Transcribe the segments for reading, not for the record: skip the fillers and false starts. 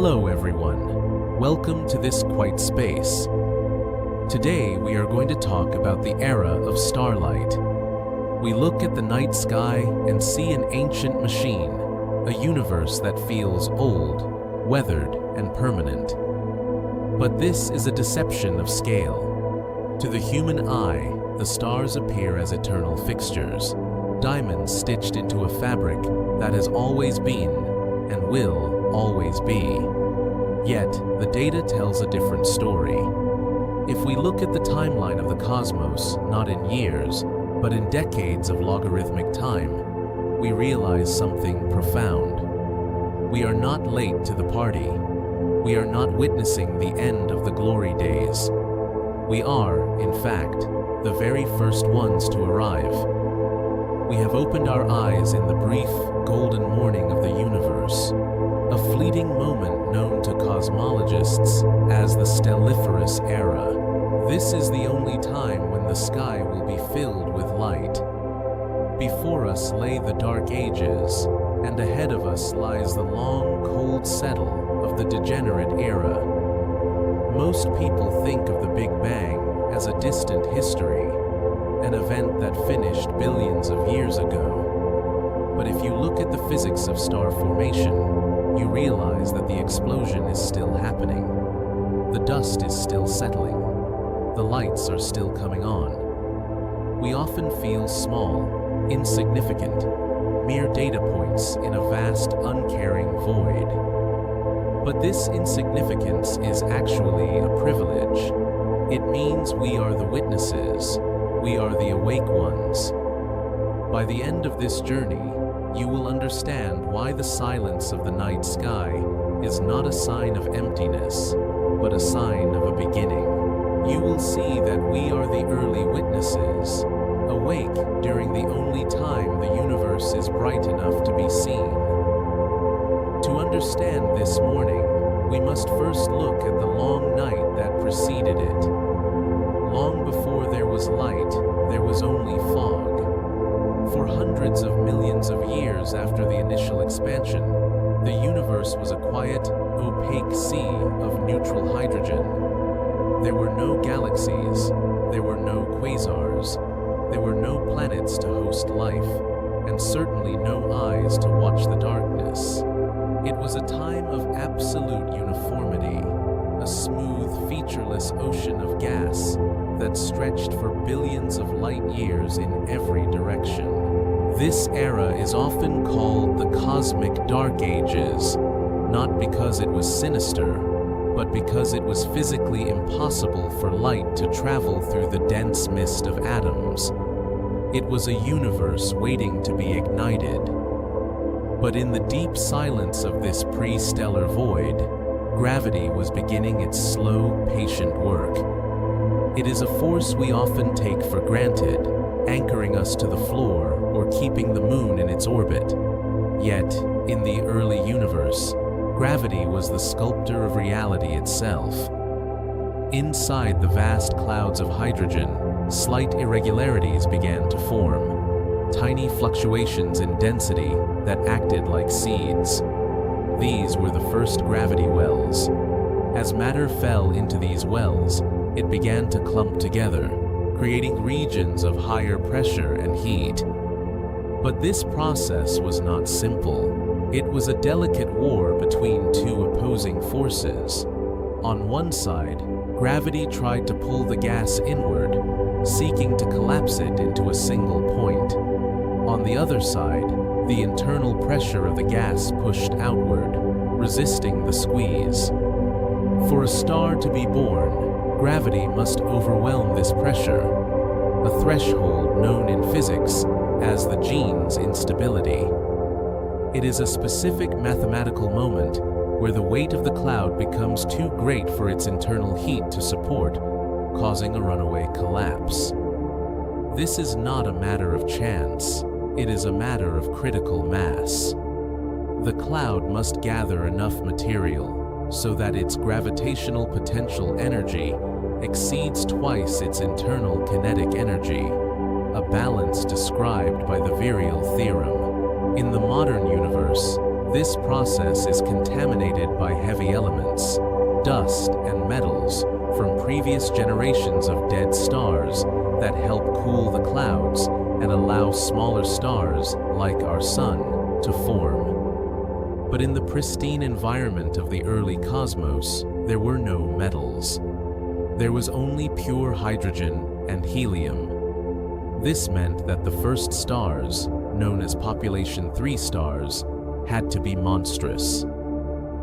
Hello everyone, welcome to this quiet space. Today we are going to talk about the era of starlight. We look at the night sky and see an ancient machine, a universe that feels old, weathered, and permanent. But this is a deception of scale. To the human eye, the stars appear as eternal fixtures, diamonds stitched into a fabric that has always been and will always be. Yet, the data tells a different story. If we look at the timeline of the cosmos, not in years, but in decades of logarithmic time, we realize something profound. We are not late to the party. We are not witnessing the end of the glory days. We are, in fact, the very first ones to arrive. We have opened our eyes in the brief, golden morning of the universe, a fleeting moment known to cosmologists as the stelliferous era. This is the only time when the sky will be filled with light. Before us lay the dark ages, and ahead of us lies the long, cold settle of the degenerate era. Most people think of the Big Bang as a distant history, an event that finished billions of years ago. But if you look at the physics of star formation, you realize that the explosion is still happening. The dust is still settling. The lights are still coming on. We often feel small, insignificant, mere data points in a vast, uncaring void. But this insignificance is actually a privilege. It means we are the witnesses. We are the awake ones. By the end of this journey, you will understand why the silence of the night sky is not a sign of emptiness, but a sign of a beginning. You will see that we are the early witnesses, awake during the only time the universe is bright enough to be seen. To understand this morning, we must first look at the long night that preceded it. Long before there was light, there was only fog. For hundreds of millions of years after the initial expansion, the universe was a quiet, opaque sea of neutral hydrogen. There were no galaxies, there were no quasars, there were no planets to host life, and certainly no eyes to watch the darkness. It was a time of absolute uniformity, a smooth, featureless ocean of gas that stretched for billions of light years in every direction. This era is often called the Cosmic Dark Ages, not because it was sinister, but because it was physically impossible for light to travel through the dense mist of atoms. It was a universe waiting to be ignited. But in the deep silence of this pre-stellar void, gravity was beginning its slow, patient work. It is a force we often take for granted, anchoring us to the floor or keeping the moon in its orbit. Yet, in the early universe, gravity was the sculptor of reality itself. Inside the vast clouds of hydrogen, slight irregularities began to form, tiny fluctuations in density that acted like seeds. These were the first gravity wells. As matter fell into these wells, it began to clump together, creating regions of higher pressure and heat. But this process was not simple. It was a delicate war between two opposing forces. On one side, gravity tried to pull the gas inward, seeking to collapse it into a single point. On the other side, the internal pressure of the gas pushed outward, resisting the squeeze. For a star to be born, gravity must overwhelm this pressure, a threshold known in physics as the gene's instability. It is a specific mathematical moment where the weight of the cloud becomes too great for its internal heat to support, causing a runaway collapse. This is not a matter of chance, it is a matter of critical mass. The cloud must gather enough material so that its gravitational potential energy exceeds twice its internal kinetic energy, a balance described by the virial theorem. In the modern universe, this process is contaminated by heavy dust, and metals from previous generations of dead stars that help cool the clouds and allow smaller stars, like our Sun, to form. But in the pristine environment of the early cosmos, there were no metals. There was only pure hydrogen and helium. This meant that the first stars, known as population 3 stars, had to be monstrous.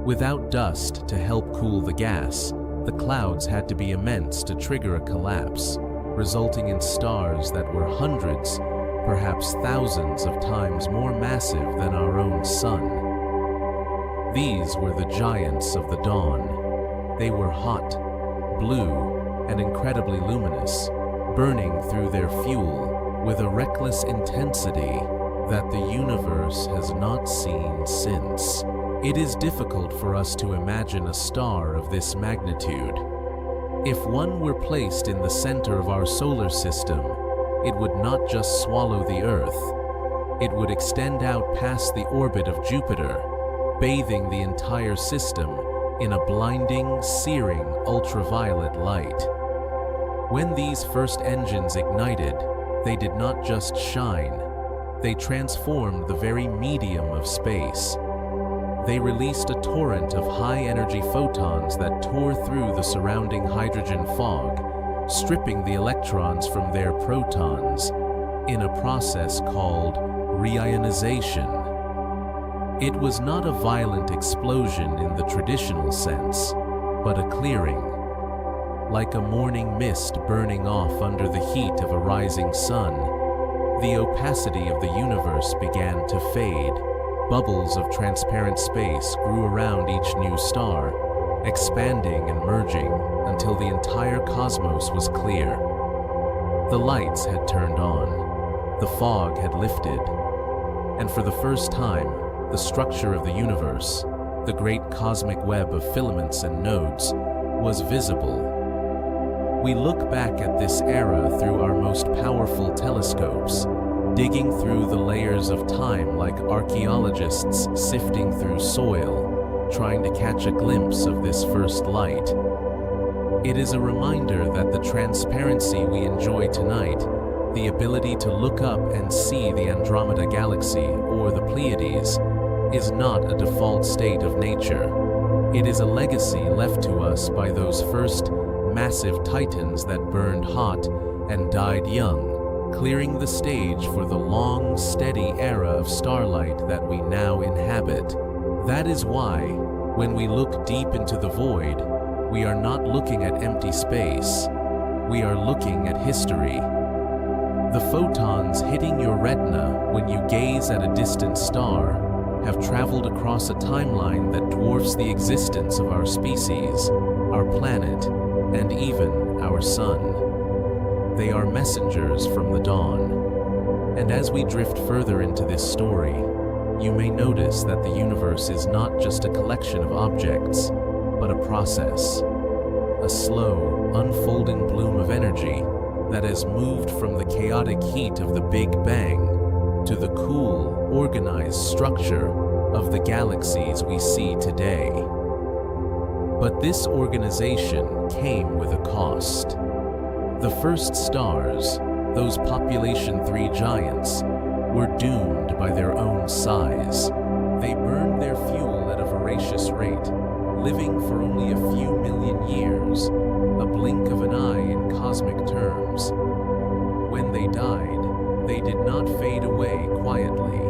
Without dust to help cool the gas, the clouds had to be immense to trigger a collapse, resulting in stars that were hundreds, perhaps thousands of times more massive than our own Sun. These were the giants of the dawn. They were hot, blue, and incredibly luminous, burning through their fuel with a reckless intensity that the universe has not seen since. It is difficult for us to imagine a star of this magnitude. If one were placed in the center of our solar system, it would not just swallow the Earth. It would extend out past the orbit of Jupiter, bathing the entire system in a blinding, searing ultraviolet light. When these first engines ignited, they did not just shine. They transformed the very medium of space. They released a torrent of high-energy photons that tore through the surrounding hydrogen fog, stripping the electrons from their protons, in a process called reionization. It was not a violent explosion in the traditional sense, but a clearing. Like a morning mist burning off under the heat of a rising sun, the opacity of the universe began to fade. Bubbles of transparent space grew around each new star, expanding and merging until the entire cosmos was clear. The lights had turned on, the fog had lifted, and for the first time, the structure of the universe, the great cosmic web of filaments and nodes, was visible. We look back at this era through our most powerful telescopes, digging through the layers of time like archaeologists sifting through soil, trying to catch a glimpse of this first light. It is a reminder that the transparency we enjoy tonight, the ability to look up and see the Andromeda Galaxy or the Pleiades, is not a default state of nature. It is a legacy left to us by those first massive titans that burned hot and died young, clearing the stage for the long, steady era of starlight that we now inhabit. That is why, when we look deep into the void, we are not looking at empty space. We are looking at history. The photons hitting your retina when you gaze at a distant star have traveled across a timeline that dwarfs the existence of our species, our planet, and even our Sun. They are messengers from the dawn. And as we drift further into this story, you may notice that the universe is not just a collection of objects, but a process. A slow, unfolding bloom of energy that has moved from the chaotic heat of the Big Bang to the cool, organized structure of the galaxies we see today. But this organization came with a cost. The first stars, those population 3 giants, were doomed by their own size. They burned their fuel at a voracious rate, living for only a few million years, a blink of an eye in cosmic terms. When they died, they did not fade away quietly.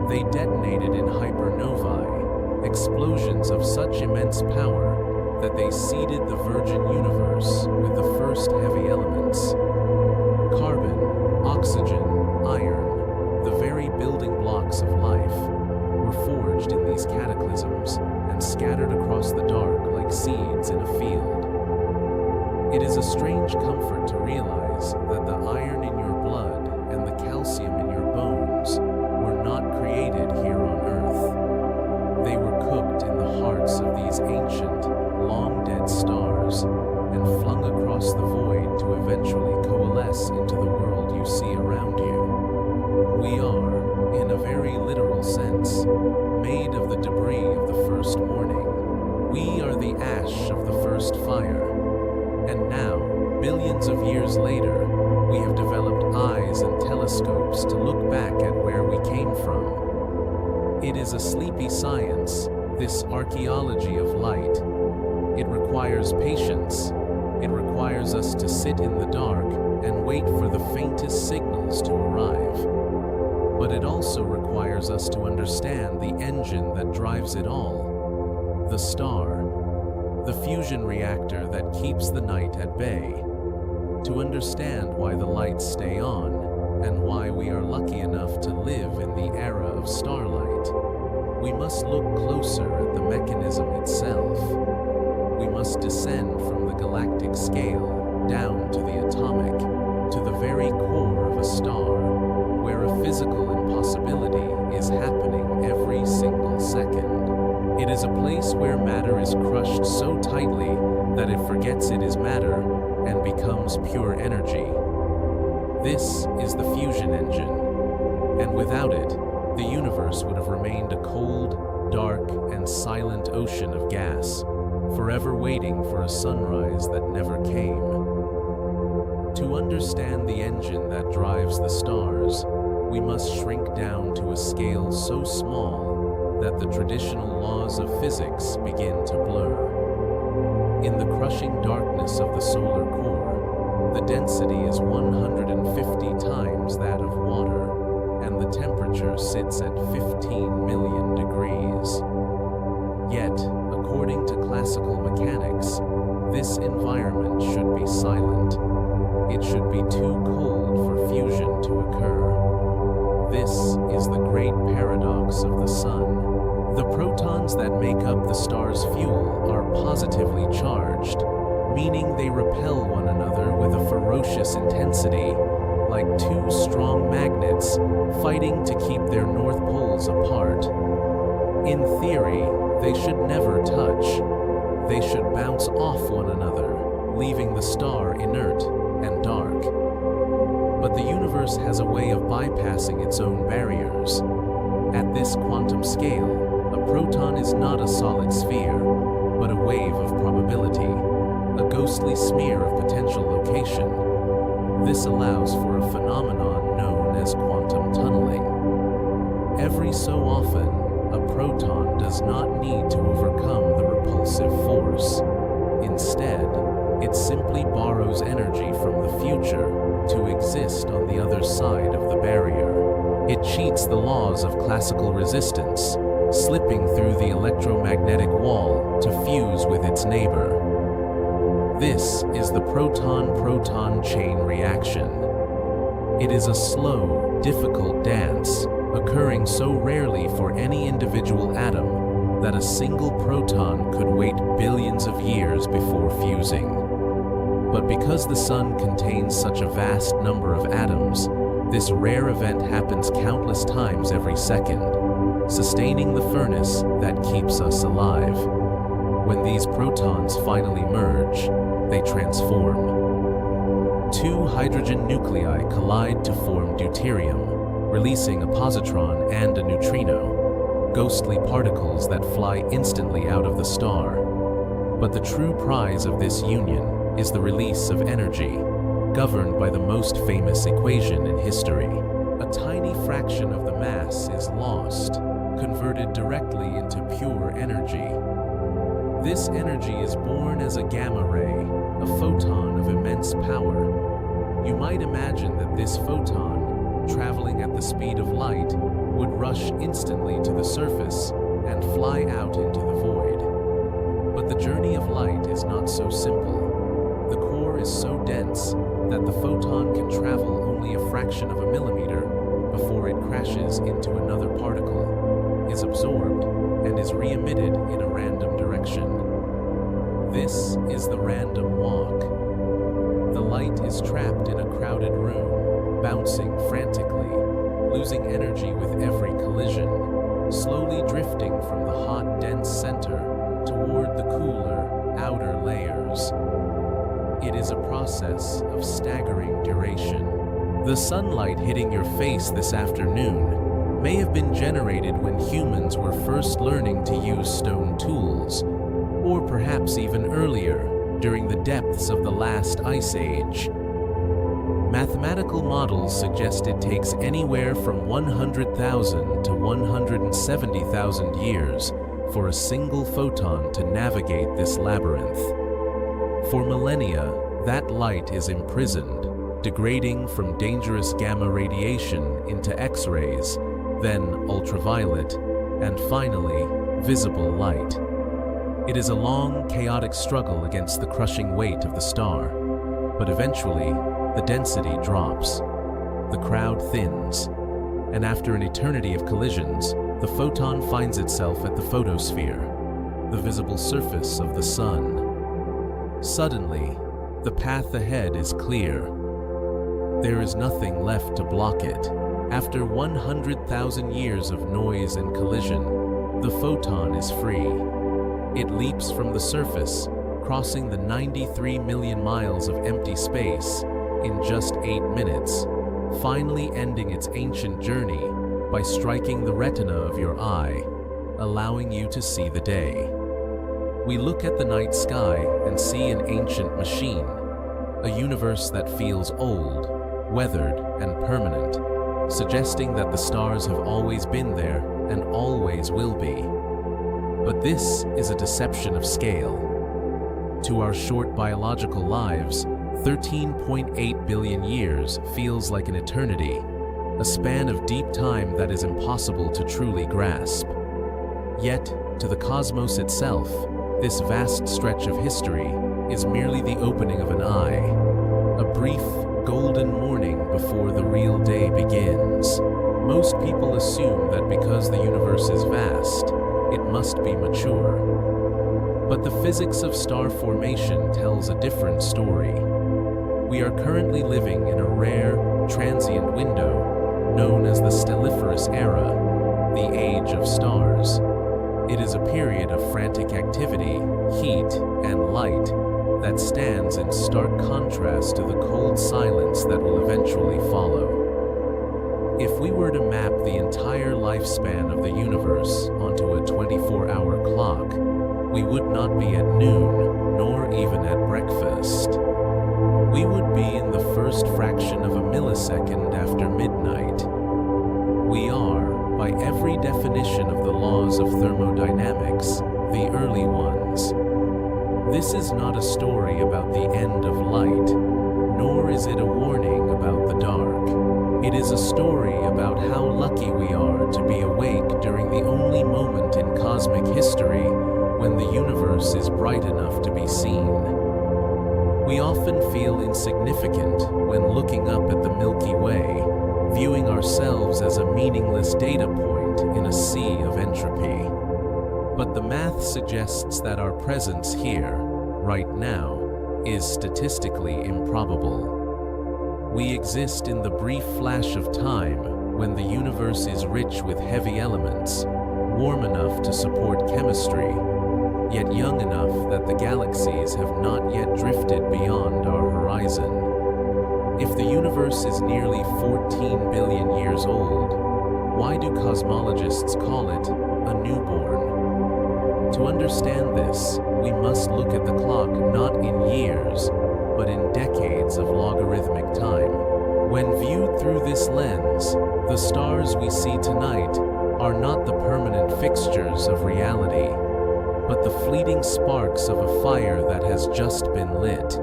They detonated in hypernovae, explosions of such immense power that they seeded the virgin universe with the first heavy elements. Carbon, oxygen, iron, the very building blocks of life, were forged in these cataclysms and scattered across the dark like seeds in a field. It is a strange comfort to realize that the iron in your blood and the calcium in your bones were not created here on Earth. They were cooked in the hearts of these ancient, long-dead stars and flung across the void to eventually coalesce into the world you see around you. We are, in a very literal sense, made of the debris of the first morning. We are are the ash of the first fire. And now, billions of years later, we have developed eyes and telescopes to look back at where we came from. It is a sleepy science, this archaeology of light. It requires patience. It requires us to sit in the dark and wait for the faintest signals to arrive. But it also requires us to understand the engine that drives it all, the star, the fusion reactor that keeps the night at bay. To understand why the lights stay on and why we are lucky enough to live in the era of starlight, we must look closer at the mechanism itself. We must descend from the galactic scale down to the atomic, to the very core of a star, where a physical impossibility is happening every single second. It is a place where matter is crushed so tightly that it forgets it is matter and becomes pure energy. This is the fusion engine, and without it, the universe would have remained a cold, dark, and silent ocean of gas, forever waiting for a sunrise that never came. To understand the engine that drives the stars, we must shrink down to a scale so small that the traditional laws of physics begin to blur. In the crushing darkness of the solar core, the density is 150 times that of water, and the temperature sits at 15 million degrees. Yet, according to classical mechanics, this environment should be silent. It should be too cold for fusion to occur. This is the great paradox of the sun. The protons that make up the star's fuel are positively charged, meaning they repel one another with a ferocious intensity, like two strong magnets fighting to keep their north poles apart. In theory, they should never touch. They should bounce off one another, leaving the star inert and dark. But the universe has a way of bypassing its own barriers. At this quantum scale, a proton is not a solid sphere, but a wave of probability, a ghostly smear of potential location. This allows for a phenomenon known as quantum tunneling. Every so often, a proton does not need to overcome the repulsive force. Instead, it simply borrows energy from the future to exist on the other side of the barrier. It cheats the laws of classical resistance, slipping through the electromagnetic wall to fuse with its neighbor. This is the proton-proton chain reaction. It is a slow, difficult dance, occurring so rarely for any individual atom that a single proton could wait billions of years before fusing. But because the sun contains such a vast number of atoms, this rare event happens countless times every second, sustaining the furnace that keeps us alive. When these protons finally merge, they transform. Two hydrogen nuclei collide to form deuterium, releasing a positron and a neutrino, ghostly particles that fly instantly out of the star. But the true prize of this union is the release of energy, governed by the most famous equation in history. A tiny fraction of the mass is lost, converted directly into pure energy. This energy is born as a gamma ray, a photon of immense power. You might imagine that this photon, traveling at the speed of light, would rush instantly to the surface and fly out into the void. But the journey of light is not so simple. The core is so dense that the photon can travel only a fraction of a millimeter before it crashes into another particle, is absorbed, and is re-emitted in a random direction. This is the random walk. The light is trapped in a crowded room, bouncing frantically, losing energy with every collision, slowly drifting from the hot, dense center toward the cooler, outer layers. It is a process of staggering duration. The sunlight hitting your face this afternoon may have been generated when humans were first learning to use stone tools, or perhaps even earlier, during the depths of the last ice age. Mathematical models suggest it takes anywhere from 100,000 to 170,000 years for a single photon to navigate this labyrinth. For millennia, that light is imprisoned, degrading from dangerous gamma radiation into X-rays, then ultraviolet, and finally, visible light. It is a long, chaotic struggle against the crushing weight of the star, but eventually, the density drops. The crowd thins, and after an eternity of collisions, the photon finds itself at the photosphere, the visible surface of the sun. Suddenly, the path ahead is clear. There is nothing left to block it. After 100,000 years of noise and collision, the photon is free. It leaps from the surface, crossing the 93 million miles of empty space in just 8 minutes, finally ending its ancient journey by striking the retina of your eye, allowing you to see the day. We look at the night sky and see an ancient machine, a universe that feels old, weathered, and permanent, suggesting that the stars have always been there and always will be. But this is a deception of scale. To our short biological lives, 13.8 billion years feels like an eternity, a span of deep time that is impossible to truly grasp. Yet, to the cosmos itself, this vast stretch of history is merely the opening of an eye, a brief, golden morning before the real day begins. Most people assume that because the universe is vast, it must be mature. But the physics of star formation tells a different story. We are currently living in a rare, transient window known as the stelliferous era, the age of stars. It is a period of frantic activity, heat, and light that stands in stark contrast to the cold silence that will eventually follow. If we were to map the entire lifespan of the universe onto a 24-hour clock, we would not be at noon, nor even at breakfast. We would be in the first fraction of a millisecond after midnight. We are, by every definition of the laws of thermodynamics, the early ones. This is not a story about the end of light, nor is it a warning about the dark. It is a story about how lucky we are to be awake during the only moment in cosmic history when the universe is bright enough to be seen. We often feel insignificant when looking up at the Milky Way, viewing ourselves as a meaningless data point in a sea of entropy. But the math suggests that our presence here, right now, is statistically improbable. We exist in the brief flash of time when the universe is rich with heavy elements, warm enough to support chemistry, yet young enough that the galaxies have not yet drifted beyond our horizon. If the universe is nearly 14 billion years old, why do cosmologists call it a newborn? To understand this, we must look at the clock not in years, but in decades of logarithmic time. When viewed through this lens, the stars we see tonight are not the permanent fixtures of reality, but the fleeting sparks of a fire that has just been lit.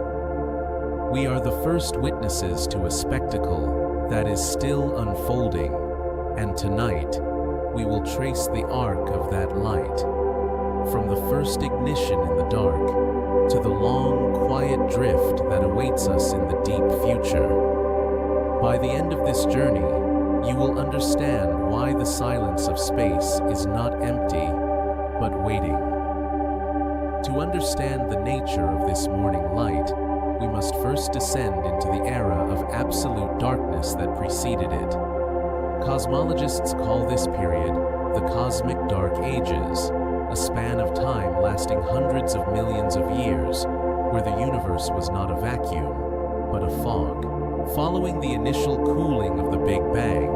We are the first witnesses to a spectacle that is still unfolding, and tonight we will trace the arc of that light, from the first ignition in the dark to the long, quiet drift that awaits us in the deep future. By the end of this journey, you will understand why the silence of space is not empty, but waiting. To understand the nature of this morning light, we must first descend into the era of absolute darkness that preceded it. Cosmologists call this period the Cosmic Dark Ages, a span of time lasting hundreds of millions of years, where the universe was not a vacuum, but a fog. Following the initial cooling of the Big Bang,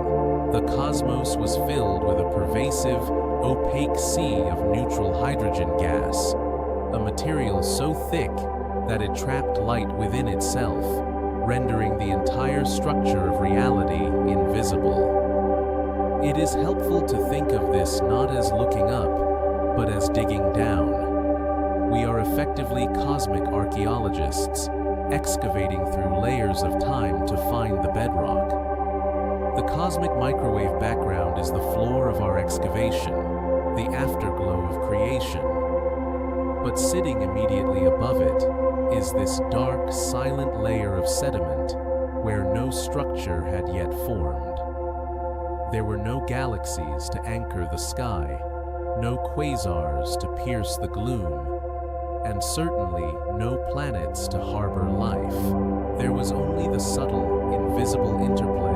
the cosmos was filled with a pervasive, opaque sea of neutral hydrogen gas, a material so thick that it trapped light within itself, rendering the entire structure of reality invisible. It is helpful to think of this not as looking up, but as digging down. We are effectively cosmic archaeologists, excavating through layers of time to find the bedrock. The cosmic microwave background is the floor of our excavation, the afterglow of creation. But sitting immediately above it is this dark, silent layer of sediment where no structure had yet formed. There were no galaxies to anchor the sky, no quasars to pierce the gloom, and certainly no planets to harbor life. There was only the subtle, invisible interplay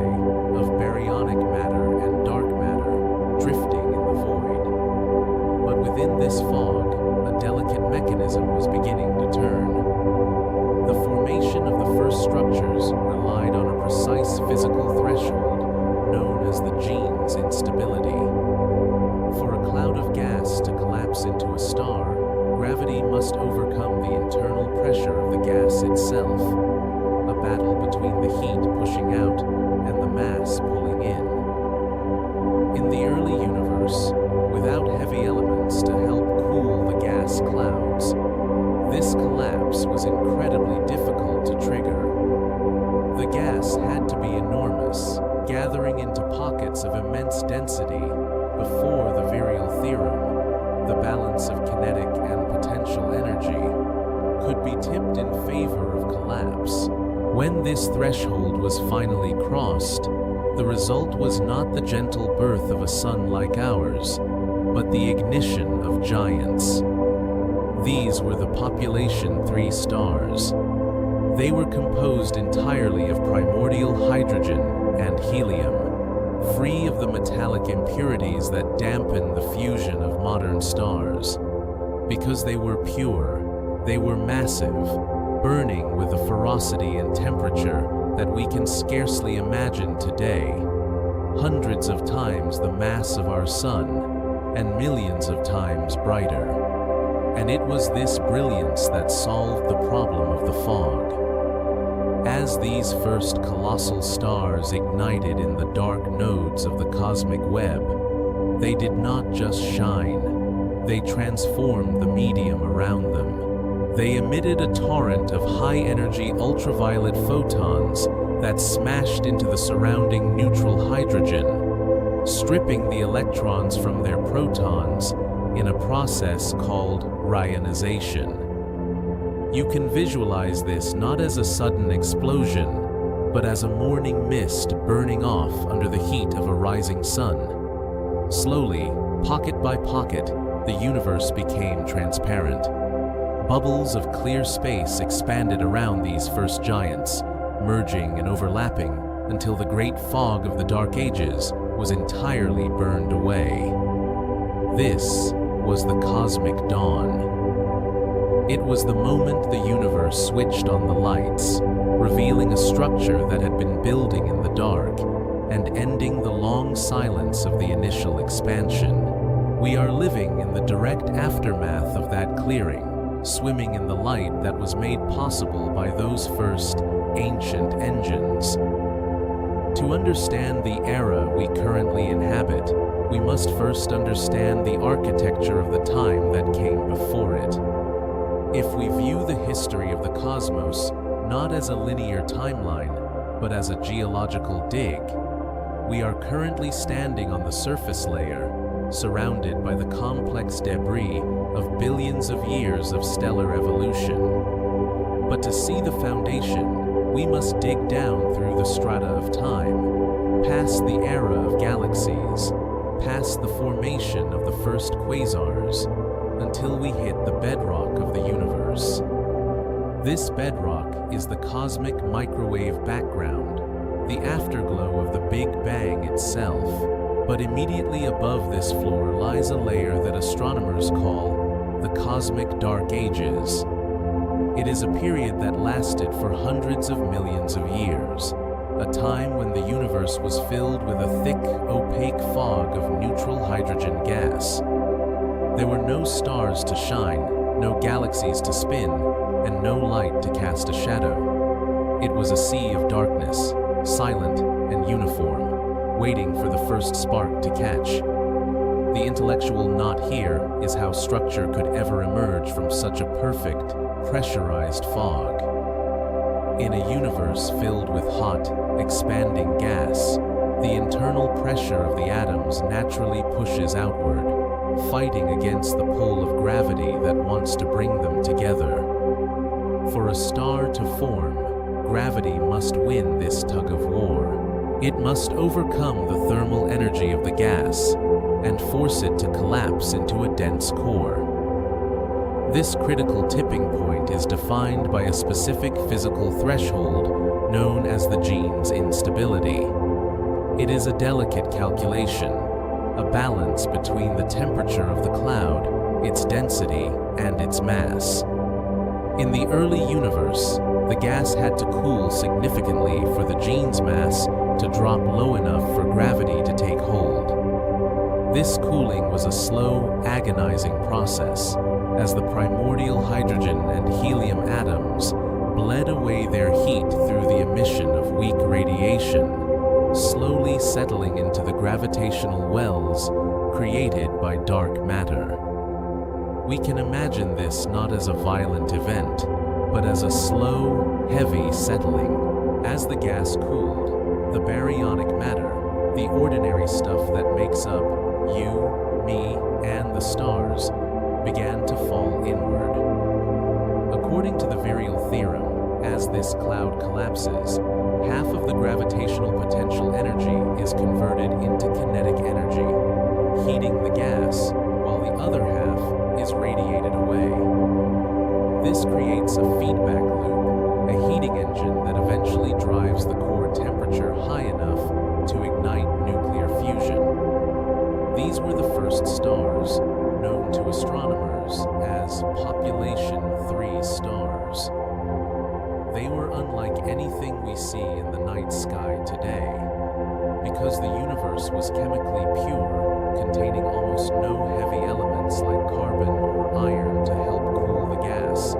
of baryonic matter and dark matter drifting in the void. But within this fog, a delicate mechanism was beginning to turn. The formation of the first structures relied on a precise physical threshold known as the gene's instability. For a cloud of gas to collapse into a star, gravity must overcome the internal pressure of the gas itself, a battle between the heat pushing out and the mass pulling in. In the early universe, without heavy elements to help cool the gas clouds, this collapse was incredibly difficult to trigger. The gas had to be enormous, gathering into pockets of immense density before the virial theorem, the balance of kinetic and potential energy, could be tipped in favor of collapse. When this threshold was finally crossed, the result was not the gentle birth of a sun like ours, but the ignition of giants. These were the population 3 stars. They were composed entirely of primordial hydrogen and helium, free of the metallic impurities that dampen the fusion of modern stars. Because they were pure, they were massive, burning with a ferocity and temperature that we can scarcely imagine today, hundreds of times the mass of our sun, and millions of times brighter. And it was this brilliance that solved the problem of the fog. As these first colossal stars ignited in the dark nodes of the cosmic web, they did not just shine, they transformed the medium around them. They emitted a torrent of high-energy ultraviolet photons that smashed into the surrounding neutral hydrogen, stripping the electrons from their protons in a process called ionization. You can visualize this not as a sudden explosion, but as a morning mist burning off under the heat of a rising sun. Slowly, pocket by pocket, the universe became transparent. Bubbles of clear space expanded around these first giants, merging and overlapping until the great fog of the Dark Ages was entirely burned away. This was the cosmic dawn. It was the moment the universe switched on the lights, revealing a structure that had been building in the dark and ending the long silence of the initial expansion. We are living in the direct aftermath of that clearing, swimming in the light that was made possible by those first ancient engines. To understand the era we currently inhabit, we must first understand the architecture of the time that came before it. If we view the history of the cosmos not as a linear timeline, but as a geological dig, we are currently standing on the surface layer, surrounded by the complex debris of billions of years of stellar evolution. But to see the foundation, we must dig down through the strata of time, past the era of galaxies, past the formation of the first quasars, until we hit the bedrock of the universe. This bedrock is the cosmic microwave background, the afterglow of the Big Bang itself. But immediately above this floor lies a layer that astronomers call the cosmic Dark Ages. It is a period that lasted for hundreds of millions of years, a time when the universe was filled with a thick, opaque fog of neutral hydrogen gas. There were no stars to shine, no galaxies to spin, and no light to cast a shadow. It was a sea of darkness, silent and uniform, waiting for the first spark to catch. The intellectual knot here is how structure could ever emerge from such a perfect, pressurized fog. In a universe filled with hot, expanding gas, the internal pressure of the atoms naturally pushes outward, fighting against the pull of gravity that wants to bring them together. For a star to form, gravity must win this tug of war. It must overcome the thermal energy of the gas and force it to collapse into a dense core. This critical tipping point is defined by a specific physical threshold known as the gene's instability. It is a delicate calculation, a balance between the temperature of the cloud, its density, and its mass. In the early universe, the gas had to cool significantly for the gene's mass to drop low enough for gravity to take hold. This cooling was a slow, agonizing process, as the primordial hydrogen and helium atoms bled away their heat through the emission of weak radiation, slowly settling into the gravitational wells created by dark matter. We can imagine this not as a violent event, but as a slow, heavy settling. As the gas cooled, the baryonic matter, the ordinary stuff that makes up you, me, and the stars, began to fall inward. According to the virial theorem, as this cloud collapses, half of the gravitational potential energy is converted into kinetic energy, heating the gas, while the other half is radiated away. This creates a feedback loop, a heating engine that eventually drives the core temperature high enough to ignite nuclear fusion. These were the first stars, known to astronomers as population 3 stars. They were unlike anything we see in the night sky today. Because the universe was chemically pure, containing almost no heavy elements like carbon or iron to help cool the gas,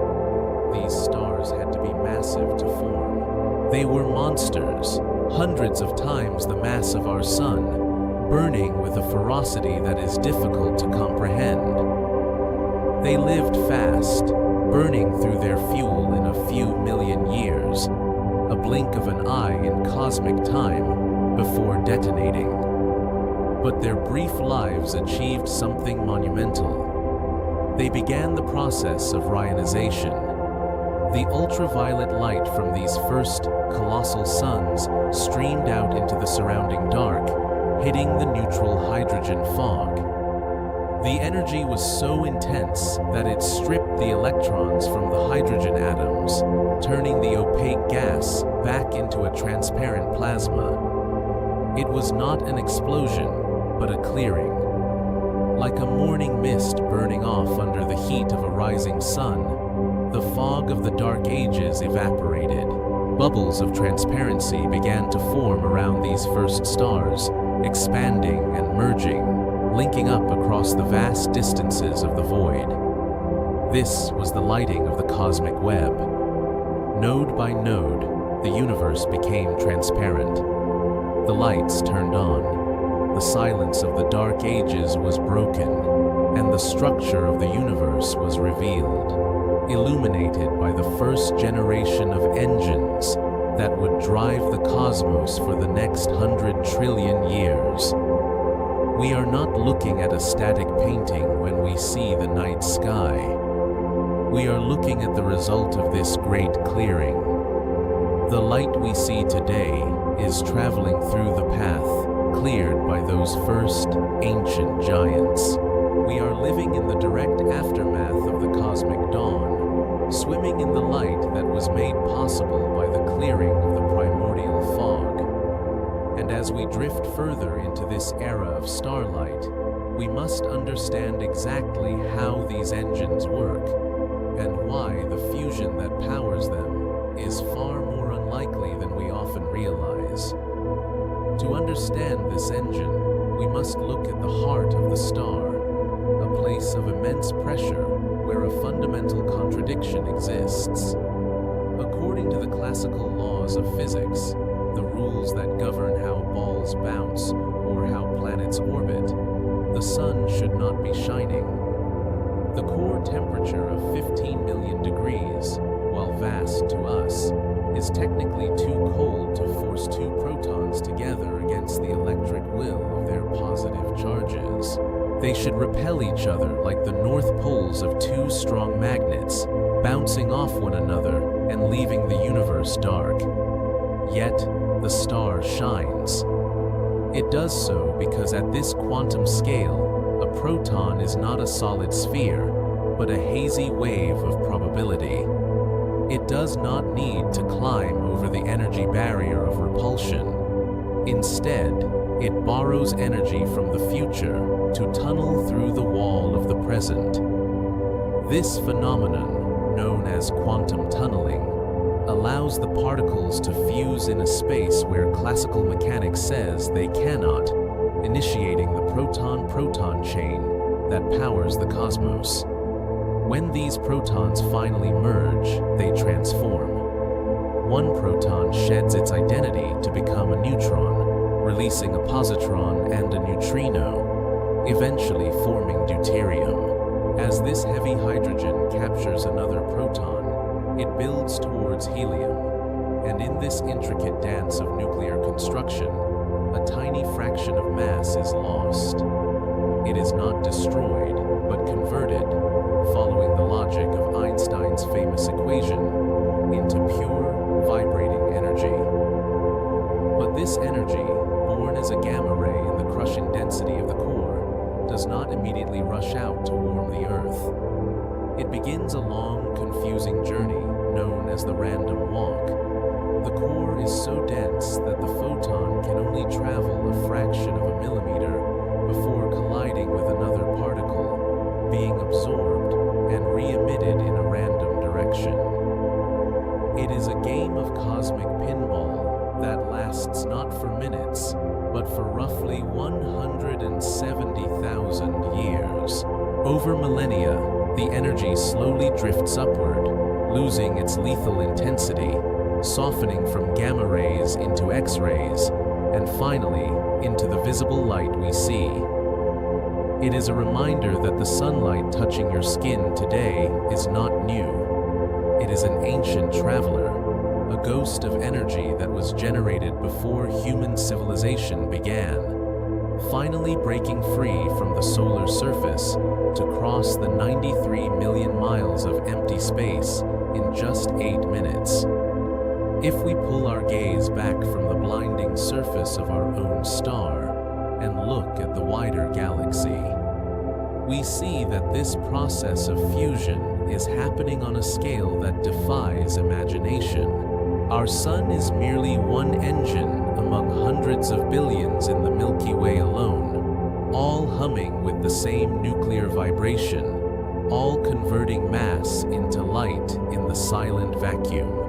these stars had to be massive to form. They were monsters, hundreds of times the mass of our sun, burning with a ferocity that is difficult to comprehend. They lived fast, burning through their fuel in a few million years, a blink of an eye in cosmic time, before detonating. But their brief lives achieved something monumental. They began the process of rionization. The ultraviolet light from these first colossal suns streamed out into the surrounding dark, hitting the neutral hydrogen fog. The energy was so intense that it stripped the electrons from the hydrogen atoms, turning the opaque gas back into a transparent plasma. It was not an explosion, but a clearing. Like a morning mist burning off under the heat of a rising sun, the fog of the Dark Ages evaporated. Bubbles of transparency began to form around these first stars, expanding and merging, linking up across the vast distances of the void. This was the lighting of the cosmic web. Node by node, the universe became transparent. The lights turned on. The silence of the Dark Ages was broken, and the structure of the universe was revealed, illuminated by the first generation of engines that would drive the cosmos for the next 100 trillion years. We are not looking at a static painting when we see the night sky. We are looking at the result of this great clearing. The light we see today is traveling through the path cleared by those first ancient giants. We are living in the direct aftermath of the cosmic dawn, swimming in the light that was made possible by the clearing of the primordial fog. And as we drift further into this era of starlight, we must understand exactly how these engines work and why the fusion that powers them is far more unlikely than we often realize. To understand this engine, we must look at the heart of the star, a place of immense pressure where a fundamental contradiction exists. According to the classical laws of physics, the rules that govern how balls bounce or how planets orbit, the sun should not be shining. The core temperature of 15 million degrees, while vast to us, is technically too cold to force two protons together against the electric will of their positive charges. They should repel each other like the north poles of two strong magnets, bouncing off one another and leaving the universe dark. Yet, the star shines. It does so because at this quantum scale, a proton is not a solid sphere, but a hazy wave of probability. It does not need to climb over the energy barrier of repulsion. Instead, it borrows energy from the future to tunnel through the wall of the present. This phenomenon, known as quantum tunneling, allows the particles to fuse in a space where classical mechanics says they cannot, initiating the proton-proton chain that powers the cosmos. When these protons finally merge, they transform. One proton sheds its identity to become a neutron, releasing a positron and a neutrino, eventually forming deuterium. As this heavy hydrogen captures another proton, it builds towards helium, and in this intricate dance of nuclear construction, a tiny fraction of mass is lost. It is not destroyed, but converted, following the logic of Einstein's famous equation, into pure, vibrating energy. But this energy, born as a gamma ray in the crushing density of the core, does not immediately rush out to warm the Earth. It begins a long, confusing journey known as the random walk. The core is so dense that the photon can only travel a fraction of a millimeter before colliding with another particle, being absorbed and re-emitted in a random direction. It is a game of cosmic pinball that lasts not for minutes, but for roughly 170,000 years. Over millennia, the energy slowly drifts upward, losing its lethal intensity, softening from gamma rays into X-rays, and finally into the visible light we see. It is a reminder that the sunlight touching your skin today is not new. It is an ancient traveler, a ghost of energy that was generated before human civilization began, finally breaking free from the solar surface to cross the 93 million miles of empty space in just 8 minutes. If we pull our gaze back from the blinding surface of our own star and look at the wider galaxy, we see that this process of fusion is happening on a scale that defies imagination. Our sun is merely one engine among hundreds of billions in the Milky Way alone, all humming with the same nuclear vibration, all converting mass into light in the silent vacuum.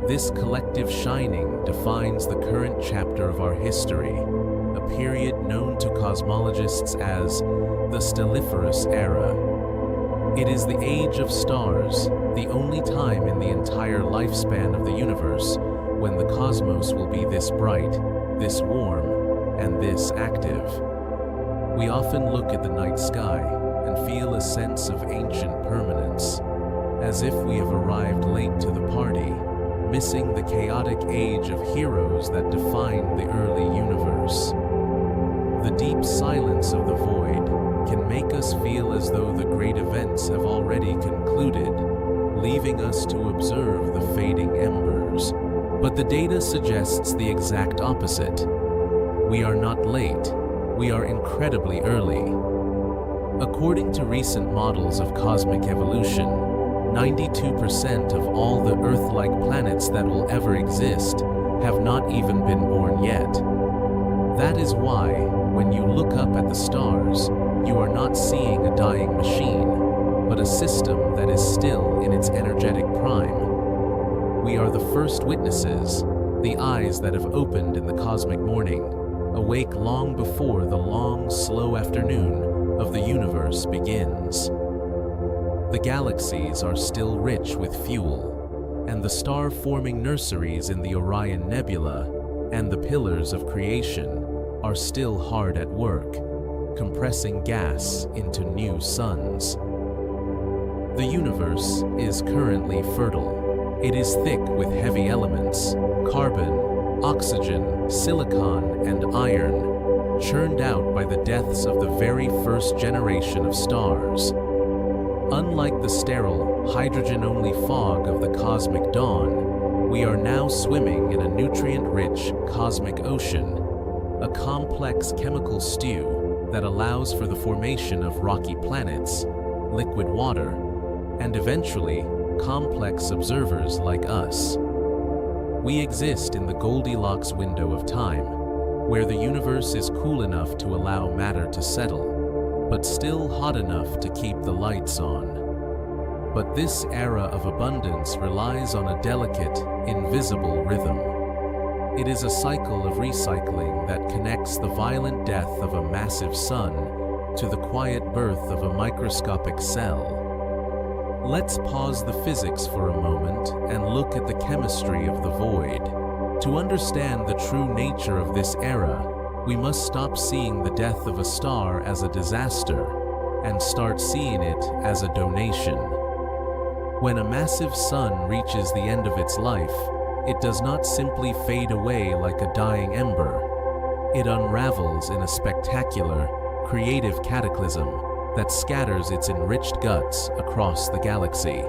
This collective shining defines the current chapter of our history, a period known to cosmologists as the Stelliferous Era. It is the age of stars, the only time in the entire lifespan of the universe when the cosmos will be this bright, this warm, and this active. We often look at the night sky and feel a sense of ancient permanence, as if we have arrived late to the party, missing the chaotic age of heroes that defined the early universe. The deep silence of the void can make us feel as though the great events have already concluded, leaving us to observe the fading embers. But the data suggests the exact opposite. We are not late, we are incredibly early. According to recent models of cosmic evolution, 92% of all the Earth-like planets that will ever exist have not even been born yet. That is why, when you look up at the stars, you are not seeing a dying machine, but a system that is still in its energetic prime. We are the first witnesses, the eyes that have opened in the cosmic morning, awake long before the long, slow afternoon of the universe begins. The galaxies are still rich with fuel, and the star-forming nurseries in the Orion Nebula and the pillars of creation are still hard at work, compressing gas into new suns. The universe is currently fertile. It is thick with heavy elements, carbon, oxygen, silicon, and iron, churned out by the deaths of the very first generation of stars. Unlike the sterile, hydrogen-only fog of the cosmic dawn, we are now swimming in a nutrient-rich cosmic ocean, a complex chemical stew that allows for the formation of rocky planets, liquid water, and eventually complex observers like us. We exist in the Goldilocks window of time, where the universe is cool enough to allow matter to settle, but still hot enough to keep the lights on. But this era of abundance relies on a delicate, invisible rhythm. It is a cycle of recycling that connects the violent death of a massive sun to the quiet birth of a microscopic cell. Let's pause the physics for a moment and look at the chemistry of the void. To understand the true nature of this era, we must stop seeing the death of a star as a disaster and start seeing it as a donation. When a massive sun reaches the end of its life, it does not simply fade away like a dying ember. It unravels in a spectacular, creative cataclysm that scatters its enriched guts across the galaxy.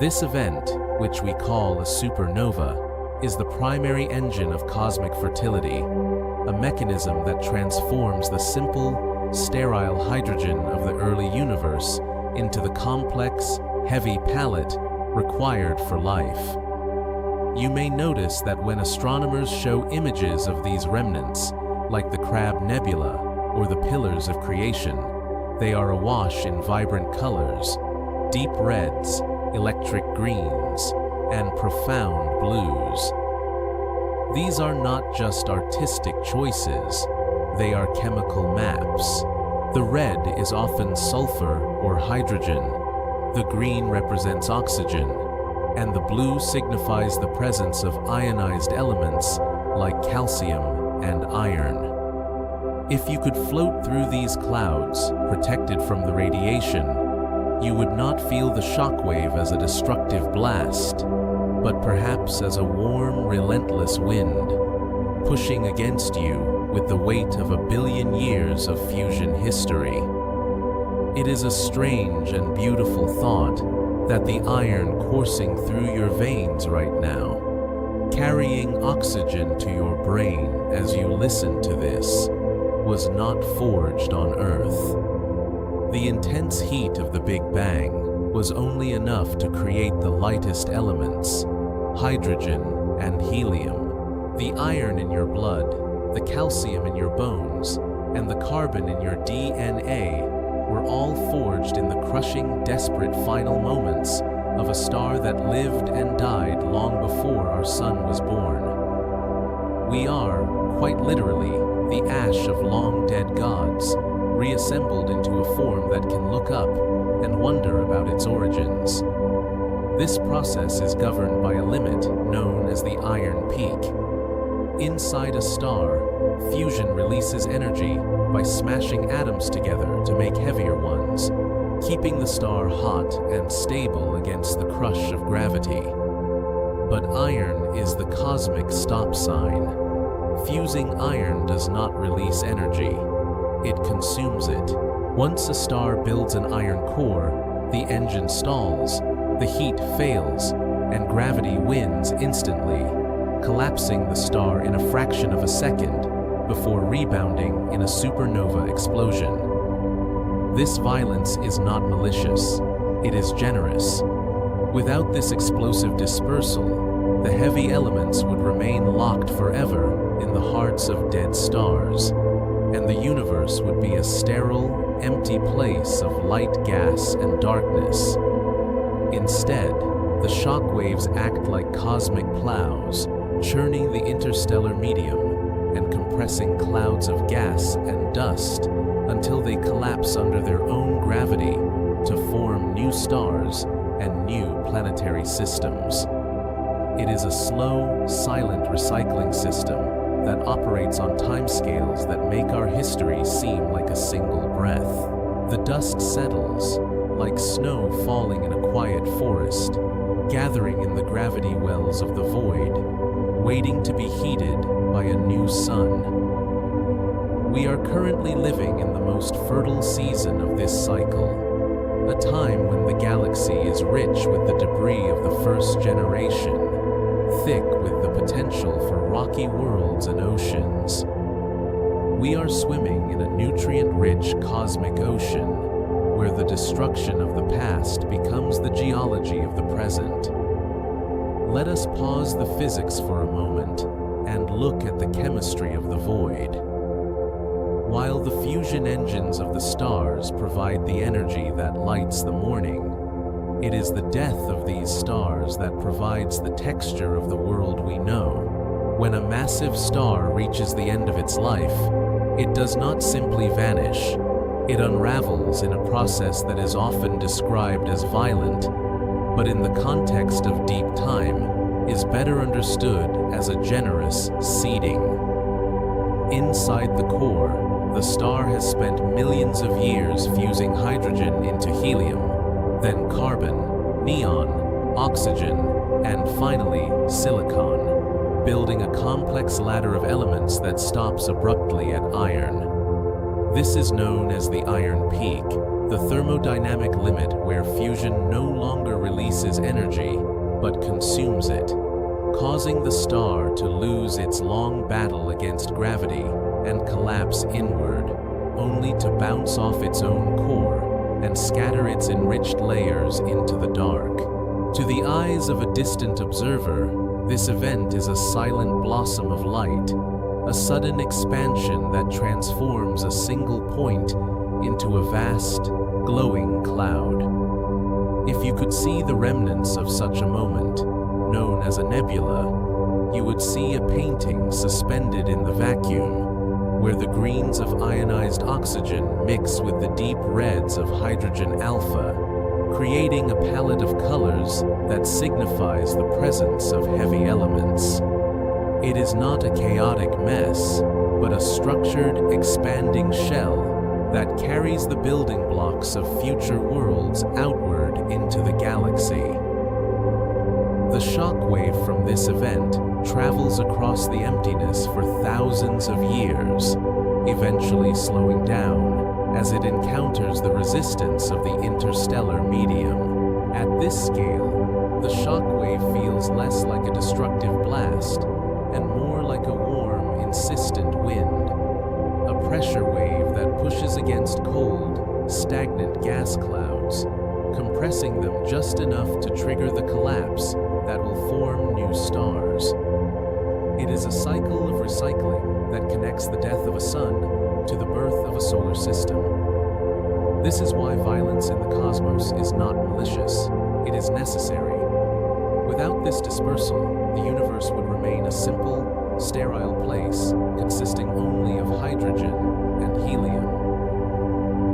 This event, which we call a supernova, is the primary engine of cosmic fertility, a mechanism that transforms the simple, sterile hydrogen of the early universe into the complex, heavy palette required for life. You may notice that when astronomers show images of these remnants, like the Crab Nebula or the Pillars of Creation, they are awash in vibrant colors, deep reds, electric greens, and profound blues. These are not just artistic choices, they are chemical maps. The red is often sulfur or hydrogen, the green represents oxygen, and the blue signifies the presence of ionized elements like calcium and iron. If you could float through these clouds, protected from the radiation, you would not feel the shockwave as a destructive blast, but perhaps as a warm, relentless wind, pushing against you with the weight of 1 billion years of fusion history. It is a strange and beautiful thought that the iron coursing through your veins right now, carrying oxygen to your brain as you listen to this, was not forged on Earth. The intense heat of the Big Bang was only enough to create the lightest elements, hydrogen and helium. The iron in your blood, the calcium in your bones, and the carbon in your DNA were all forged in the crushing, desperate final moments of a star that lived and died long before our sun was born. We are, quite literally, the ash of long-dead gods, reassembled into a form that can look up and wonder about its origins. This process is governed by a limit known as the iron peak. Inside a star, fusion releases energy by smashing atoms together to make heavier ones, keeping the star hot and stable against the crush of gravity. But iron is the cosmic stop sign. Fusing iron does not release energy. It consumes it. Once a star builds an iron core, the engine stalls, the heat fails, and gravity wins instantly, collapsing the star in a fraction of a second before rebounding in a supernova explosion. This violence is not malicious, it is generous. Without this explosive dispersal, the heavy elements would remain locked forever in the hearts of dead stars, and the universe would be a sterile, empty place of light, gas, and darkness. Instead, the shock waves act like cosmic plows, churning the interstellar medium and compressing clouds of gas and dust until they collapse under their own gravity, to form new stars and new planetary systems. It is a slow, silent recycling system that operates on timescales that make our history seem like a single breath. The dust settles, like snow falling in a quiet forest, gathering in the gravity wells of the void, waiting to be heated by a new sun. We are currently living in the most fertile season of this cycle, a time when the galaxy is rich with the debris of the first generation, thick with the potential for rocky worlds and oceans. We are swimming in a nutrient-rich cosmic ocean, where the destruction of the past becomes the geology of the present. Let us pause the physics for a moment and look at the chemistry of the void. While the fusion engines of the stars provide the energy that lights the morning, it is the death of these stars that provides the texture of the world we know. When a massive star reaches the end of its life, it does not simply vanish. It unravels in a process that is often described as violent, but in the context of deep time, is better understood as a generous seeding. Inside the core, the star has spent millions of years fusing hydrogen into helium, then carbon, neon, oxygen, and finally silicon, building a complex ladder of elements that stops abruptly at iron. This is known as the iron peak, the thermodynamic limit where fusion no longer releases energy, but consumes it, causing the star to lose its long battle against gravity and collapse inward, only to bounce off its own core and scatter its enriched layers into the dark. To the eyes of a distant observer, this event is a silent blossom of light, a sudden expansion that transforms a single point into a vast, glowing cloud. If you could see the remnants of such a moment, known as a nebula, you would see a painting suspended in the vacuum, where the greens of ionized oxygen mix with the deep reds of hydrogen alpha, creating a palette of colors that signifies the presence of heavy elements. It is not a chaotic mess, but a structured, expanding shell that carries the building blocks of future worlds outward into the galaxy. The shock wave from this event travels across the emptiness for thousands of years, eventually slowing down as it encounters the resistance of the interstellar medium. At this scale, the shock wave feels less like a destructive blast and more like a warm, insistent wind, a pressure wave that pushes against cold, stagnant gas clouds, compressing them just enough to trigger the collapse that will form new stars. It is a cycle of recycling that connects the death of a sun to the birth of a solar system. This is why violence in the cosmos is not malicious, it is necessary. Without this dispersal, the universe would remain a simple, sterile place consisting only of hydrogen and helium.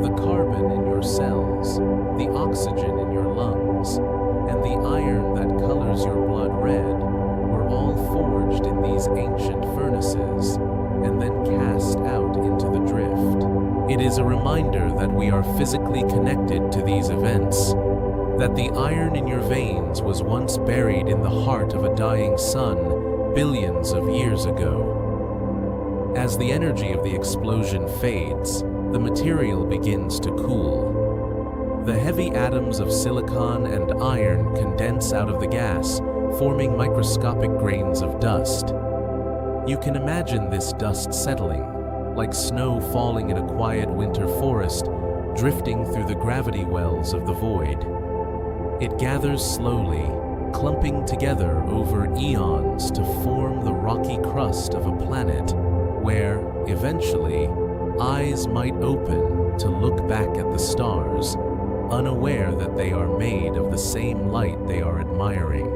The carbon in your cells, the oxygen in your lungs, and the iron that colors your blood red were all forged in these ancient furnaces and then cast out into the drift. It is a reminder that we are physically connected to these events, that the iron in your veins was once buried in the heart of a dying sun billions of years ago. As the energy of the explosion fades, the material begins to cool. The heavy atoms of silicon and iron condense out of the gas, forming microscopic grains of dust. You can imagine this dust settling, like snow falling in a quiet winter forest, drifting through the gravity wells of the void. It gathers slowly, clumping together over eons to form the rocky crust of a planet where, eventually, eyes might open to look back at the stars, unaware that they are made of the same light they are admiring.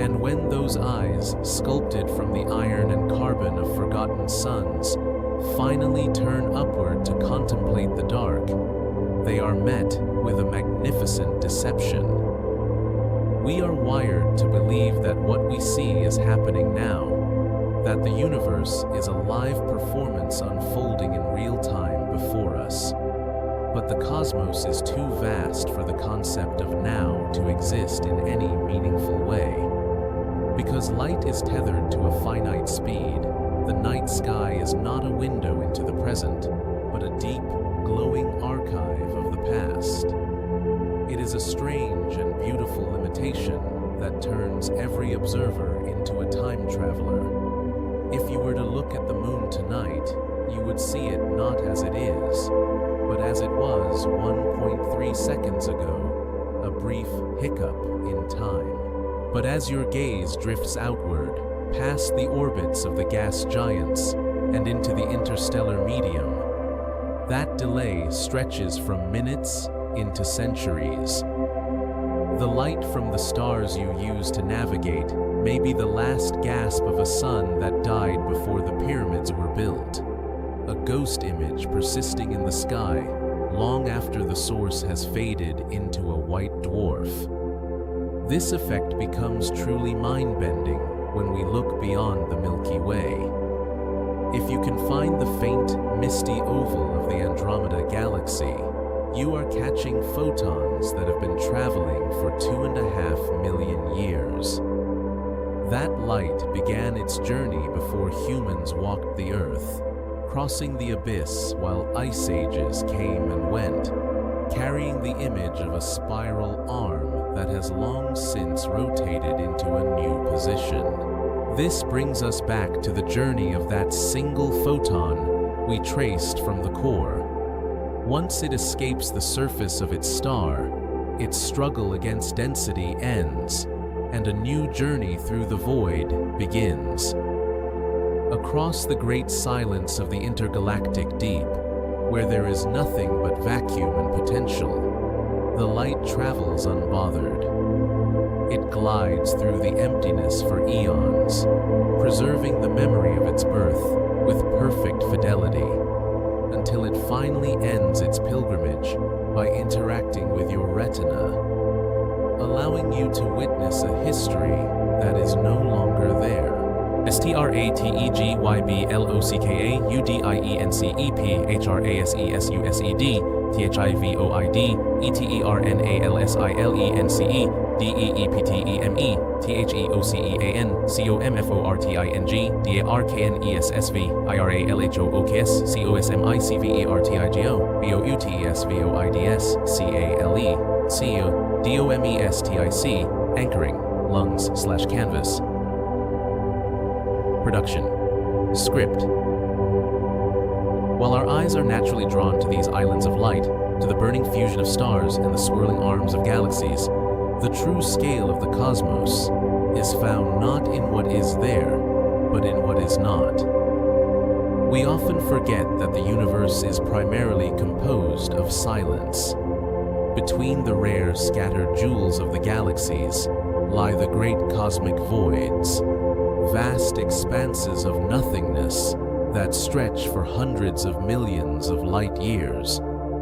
And when those eyes, sculpted from the iron and carbon of forgotten suns, finally turn upward to contemplate the dark, they are met with a magnificent magnificent deception. We are wired to believe that what we see is happening now, that the universe is a live performance unfolding in real time before us. But the cosmos is too vast for the concept of now to exist in any meaningful way. Because light is tethered to a finite speed, the night sky is not a window into the present, but a deep, glowing archive of the past. It is a strange and beautiful limitation that turns every observer into a time traveler. If you were to look at the moon tonight, you would see it not as it is, but as it was 1.3 seconds ago, a brief hiccup in time. But as your gaze drifts outward, past the orbits of the gas giants and into the interstellar medium, that delay stretches from minutes into centuries. The light from the stars you use to navigate may be the last gasp of a sun that died before the pyramids were built, a ghost image persisting in the sky long after the source has faded into a white dwarf. This effect becomes truly mind-bending when we look beyond the Milky Way. If you can find the faint, misty oval of the Andromeda Galaxy, you are catching photons that have been traveling for 2.5 million years. That light began its journey before humans walked the Earth, crossing the abyss while ice ages came and went, carrying the image of a spiral arm that has long since rotated into a new position. This brings us back to the journey of that single photon we traced from the core. Once it escapes the surface of its star, its struggle against density ends, and a new journey through the void begins. Across the great silence of the intergalactic deep, where there is nothing but vacuum and potential, the light travels unbothered. It glides through the emptiness for eons, preserving the memory of its birth with perfect fidelity, until it finally ends its pilgrimage by interacting with your retina, allowing you to witness a history that is no longer there. STRATEGYYBLOCKAUDIENCEP Anchoring, lungs/canvas. Production. Script. While our eyes are naturally drawn to these islands of light, to the burning fusion of stars and the swirling arms of galaxies, the true scale of the cosmos is found not in what is there, but in what is not. We often forget that the universe is primarily composed of silence. Between the rare scattered jewels of the galaxies lie the great cosmic voids, vast expanses of nothingness that stretch for hundreds of millions of light years,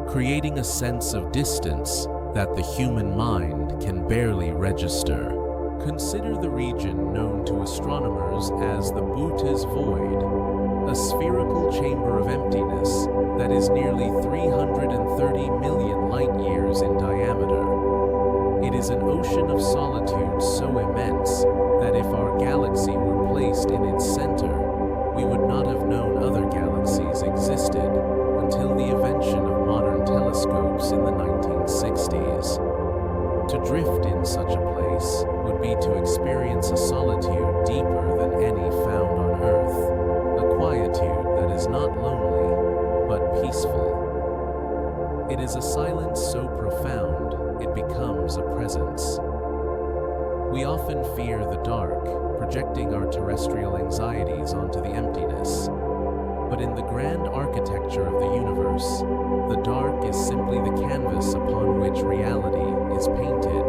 creating a sense of distance that the human mind can barely register. Consider the region known to astronomers as the Bootes Void, a spherical chamber of emptiness that is nearly 330 million light years in diameter. It is an ocean of solitude so immense that if our galaxy were placed in its center, we would not have known other galaxies existed until the invention of modern telescopes in the 1960s. To drift in such a place would be to experience a solitude deeper than any found on Earth, a quietude that is not lonely, but peaceful. It is a silence so profound, it becomes a presence. We often fear the dark, projecting our terrestrial anxieties onto the emptiness. But in the grand architecture of the universe, the dark is simply the canvas upon which reality is painted.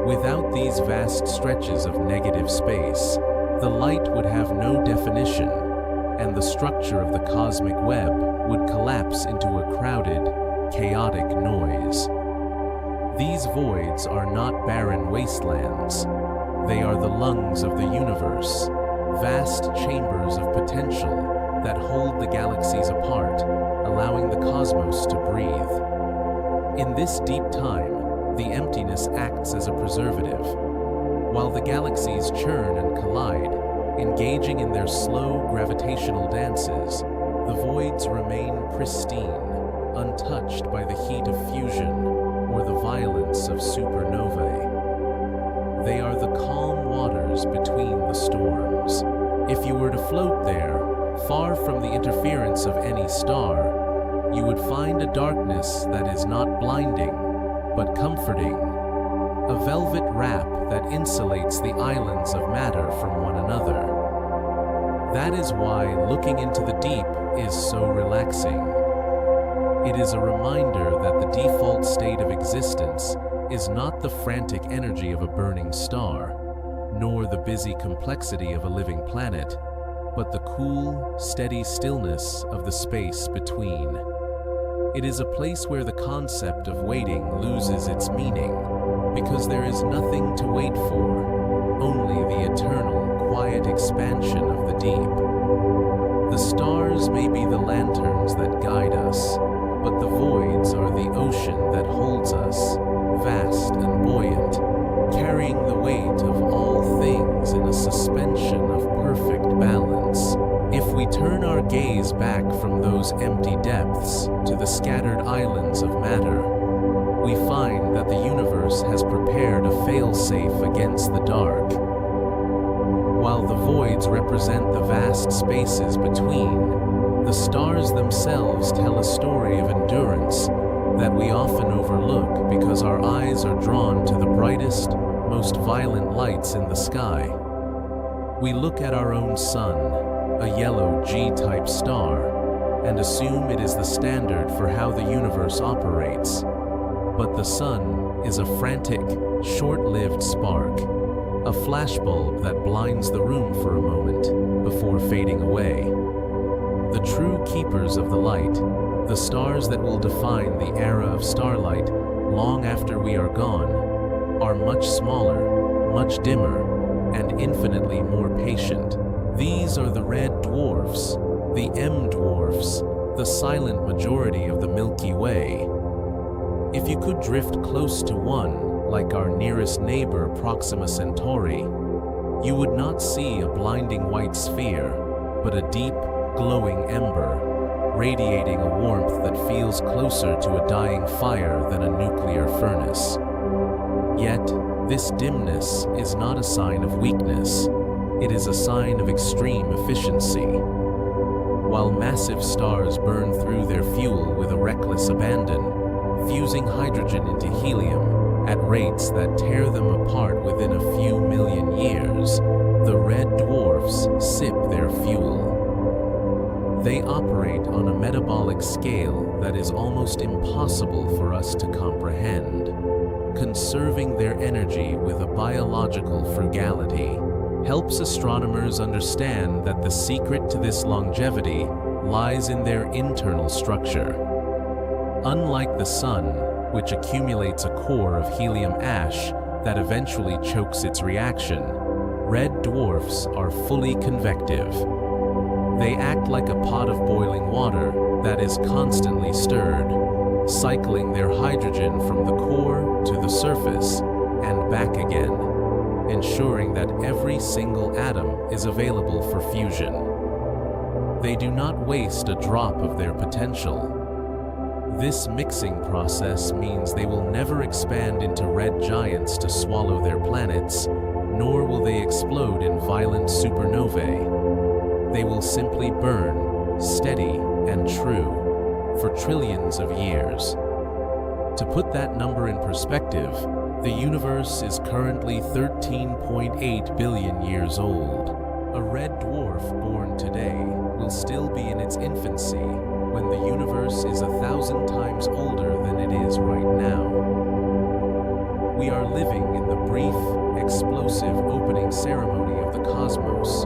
Without these vast stretches of negative space, the light would have no definition, and the structure of the cosmic web would collapse into a crowded, chaotic noise. These voids are not barren wastelands. They are the lungs of the universe, vast chambers of potential that hold the galaxies apart, allowing the cosmos to breathe. In this deep time, the emptiness acts as a preservative. While the galaxies churn and collide, engaging in their slow gravitational dances, the voids remain pristine, untouched by the heat of fusion or the violence of supernovae. They are the calm waters between the storms. If you were to float there, far from the interference of any star, you would find a darkness that is not blinding, but comforting, a velvet wrap that insulates the islands of matter from one another. That is why looking into the deep is so relaxing. It is a reminder that the default state of existence is not the frantic energy of a burning star, nor the busy complexity of a living planet, but the cool, steady stillness of the space between. It is a place where the concept of waiting loses its meaning, because there is nothing to wait for, only the eternal, quiet expansion of the deep. The stars may be the lanterns that guide us, but the voids are the ocean that holds us, vast and buoyant, carrying the weight of all things in a suspension of perfect balance. If we turn our gaze back from those empty depths to the scattered islands of matter, we find that the universe has prepared a failsafe against the dark. While the voids represent the vast spaces between, the stars themselves tell a story of endurance that we often overlook because our eyes are drawn to the brightest, most violent lights in the sky. We look at our own sun, a yellow G-type star, and assume it is the standard for how the universe operates. But the sun is a frantic, short-lived spark, a flashbulb that blinds the room for a moment before fading away. The true keepers of the light, the stars that will define the era of starlight long after we are gone, are much smaller, much dimmer, and infinitely more patient. These are the red dwarfs, the M dwarfs, the silent majority of the Milky Way. If you could drift close to one, like our nearest neighbor Proxima Centauri, you would not see a blinding white sphere, but a deep, glowing ember, radiating a warmth that feels closer to a dying fire than a nuclear furnace. Yet, this dimness is not a sign of weakness. It is a sign of extreme efficiency. While massive stars burn through their fuel with a reckless abandon, fusing hydrogen into helium at rates that tear them apart within a few million years, the red dwarfs sip their fuel. They operate on a metabolic scale that is almost impossible for us to comprehend, conserving their energy with a biological frugality helps astronomers understand that the secret to this longevity lies in their internal structure. Unlike the sun, which accumulates a core of helium ash that eventually chokes its reaction, red dwarfs are fully convective. They act like a pot of boiling water that is constantly stirred, cycling their hydrogen from the core to the surface and back again, ensuring that every single atom is available for fusion. They do not waste a drop of their potential. This mixing process means they will never expand into red giants to swallow their planets, nor will they explode in violent supernovae. They will simply burn, steady and true, for trillions of years. To put that number in perspective, the universe is currently 13.8 billion years old. A red dwarf born today will still be in its infancy when the universe is 1,000 times older than it is right now. We are living in the brief, explosive opening ceremony of the cosmos,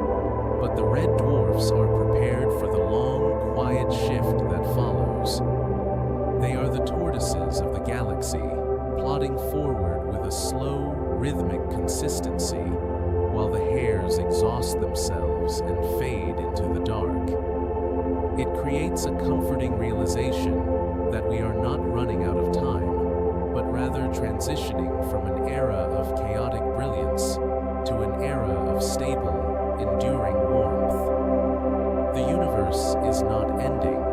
but the red dwarfs are prepared for the long, quiet shift that follows. They are the tortoises of the galaxy, plodding forward with a slow, rhythmic consistency, while the hairs exhaust themselves and fade into the dark. It creates a comforting realization that we are not running out of time, but rather transitioning from an era of chaotic brilliance to an era of stable, enduring warmth. The universe is not ending.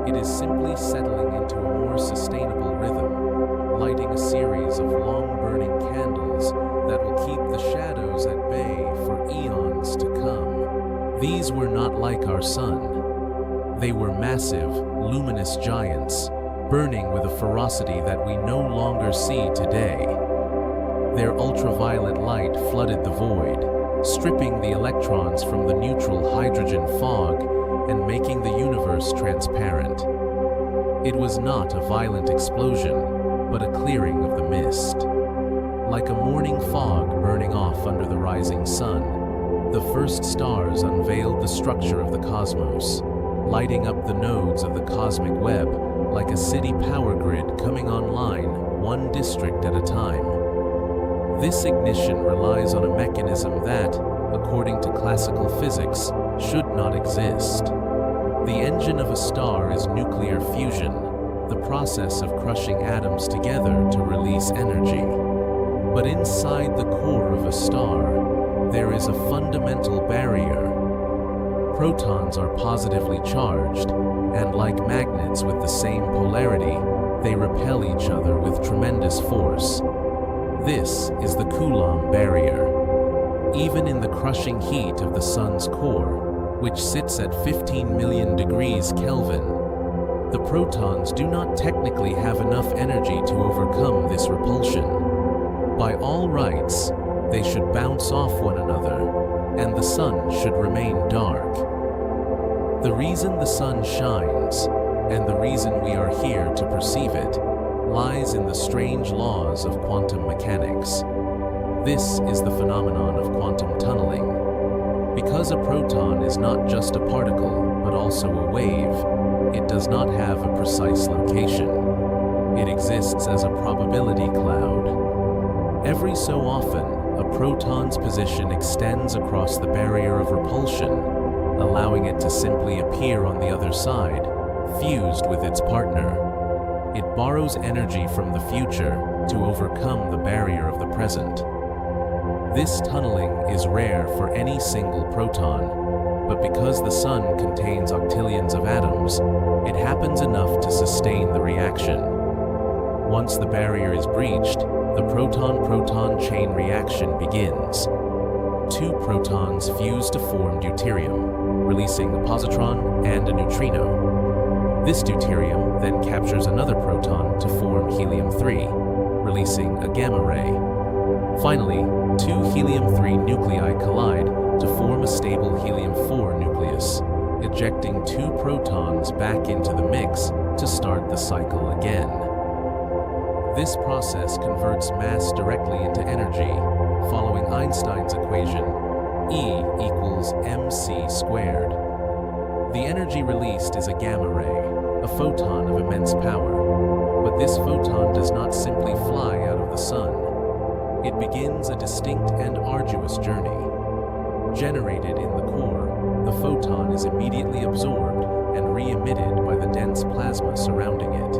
It is simply settling into a more sustainable rhythm, lighting a series of long-burning candles that will keep the shadows at bay for eons to come. These were not like our sun. They were massive, luminous giants, burning with a ferocity that we no longer see today. Their ultraviolet light flooded the void, stripping the electrons from the neutral hydrogen fog and making the universe transparent. It was not a violent explosion, but a clearing of the mist. Like a morning fog burning off under the rising sun, the first stars unveiled the structure of the cosmos, lighting up the nodes of the cosmic web like a city power grid coming online, one district at a time. This ignition relies on a mechanism that, according to classical physics, should not exist. The engine of a star is nuclear fusion, the process of crushing atoms together to release energy. But inside the core of a star, there is a fundamental barrier. Protons are positively charged, and like magnets with the same polarity, they repel each other with tremendous force. This is the Coulomb barrier. Even in the crushing heat of the sun's core, which sits at 15 million degrees Kelvin, the protons do not technically have enough energy to overcome this repulsion. By all rights, they should bounce off one another, and the sun should remain dark. The reason the sun shines, and the reason we are here to perceive it, lies in the strange laws of quantum mechanics. This is the phenomenon of quantum tunneling. Because a proton is not just a particle, but also a wave, it does not have a precise location. It exists as a probability cloud. Every so often, a proton's position extends across the barrier of repulsion, allowing it to simply appear on the other side, fused with its partner. It borrows energy from the future to overcome the barrier of the present. This tunneling is rare for any single proton, but because the sun contains octillions of atoms, it happens enough to sustain the reaction. Once the barrier is breached, the proton-proton chain reaction begins. Two protons fuse to form deuterium, releasing a positron and a neutrino. This deuterium then captures another proton to form helium-3, releasing a gamma ray. Finally, two helium-3 nuclei collide to form a stable helium-4 nucleus, ejecting two protons back into the mix to start the cycle again. This process converts mass directly into energy, following Einstein's equation, E equals mc squared. The energy released is a gamma ray, a photon of immense power. But this photon does not simply fly out of the sun. It begins a distinct and arduous journey. Generated in the core, the photon is immediately absorbed and re-emitted by the dense plasma surrounding it.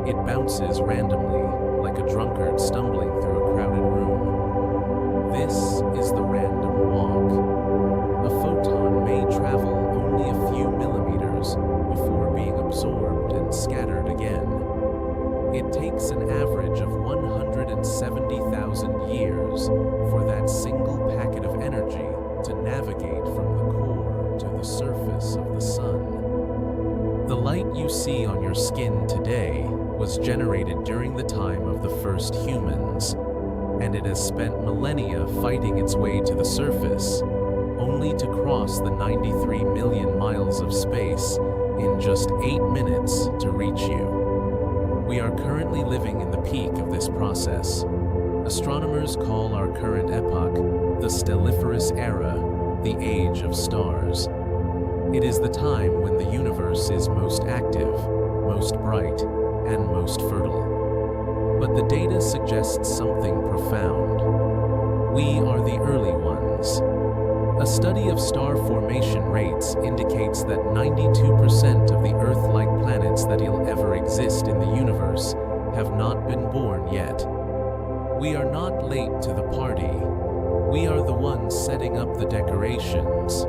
It bounces randomly, like a drunkard stumbling through a crowded room. This is the random walk. A photon may travel only a few millimeters before being absorbed and scattered again. It takes an average of 170,000 years for that single packet of energy to navigate from the core to the surface of the sun. The light you see on your skin today was generated during the time of the first humans, and it has spent millennia fighting its way to the surface, only to cross the 93 million miles of space in just 8 minutes to reach you. We are currently living in the peak of this process. Astronomers call our current epoch the stelliferous era, the age of stars. It is the time when the universe is most active, most bright, and most fertile. but the data suggests something profound. We are the early ones. A study of star formation rates indicates that 92% of the Earth-like planets that will ever exist in the universe have not been born yet. We are not late to the party. We are the ones setting up the decorations.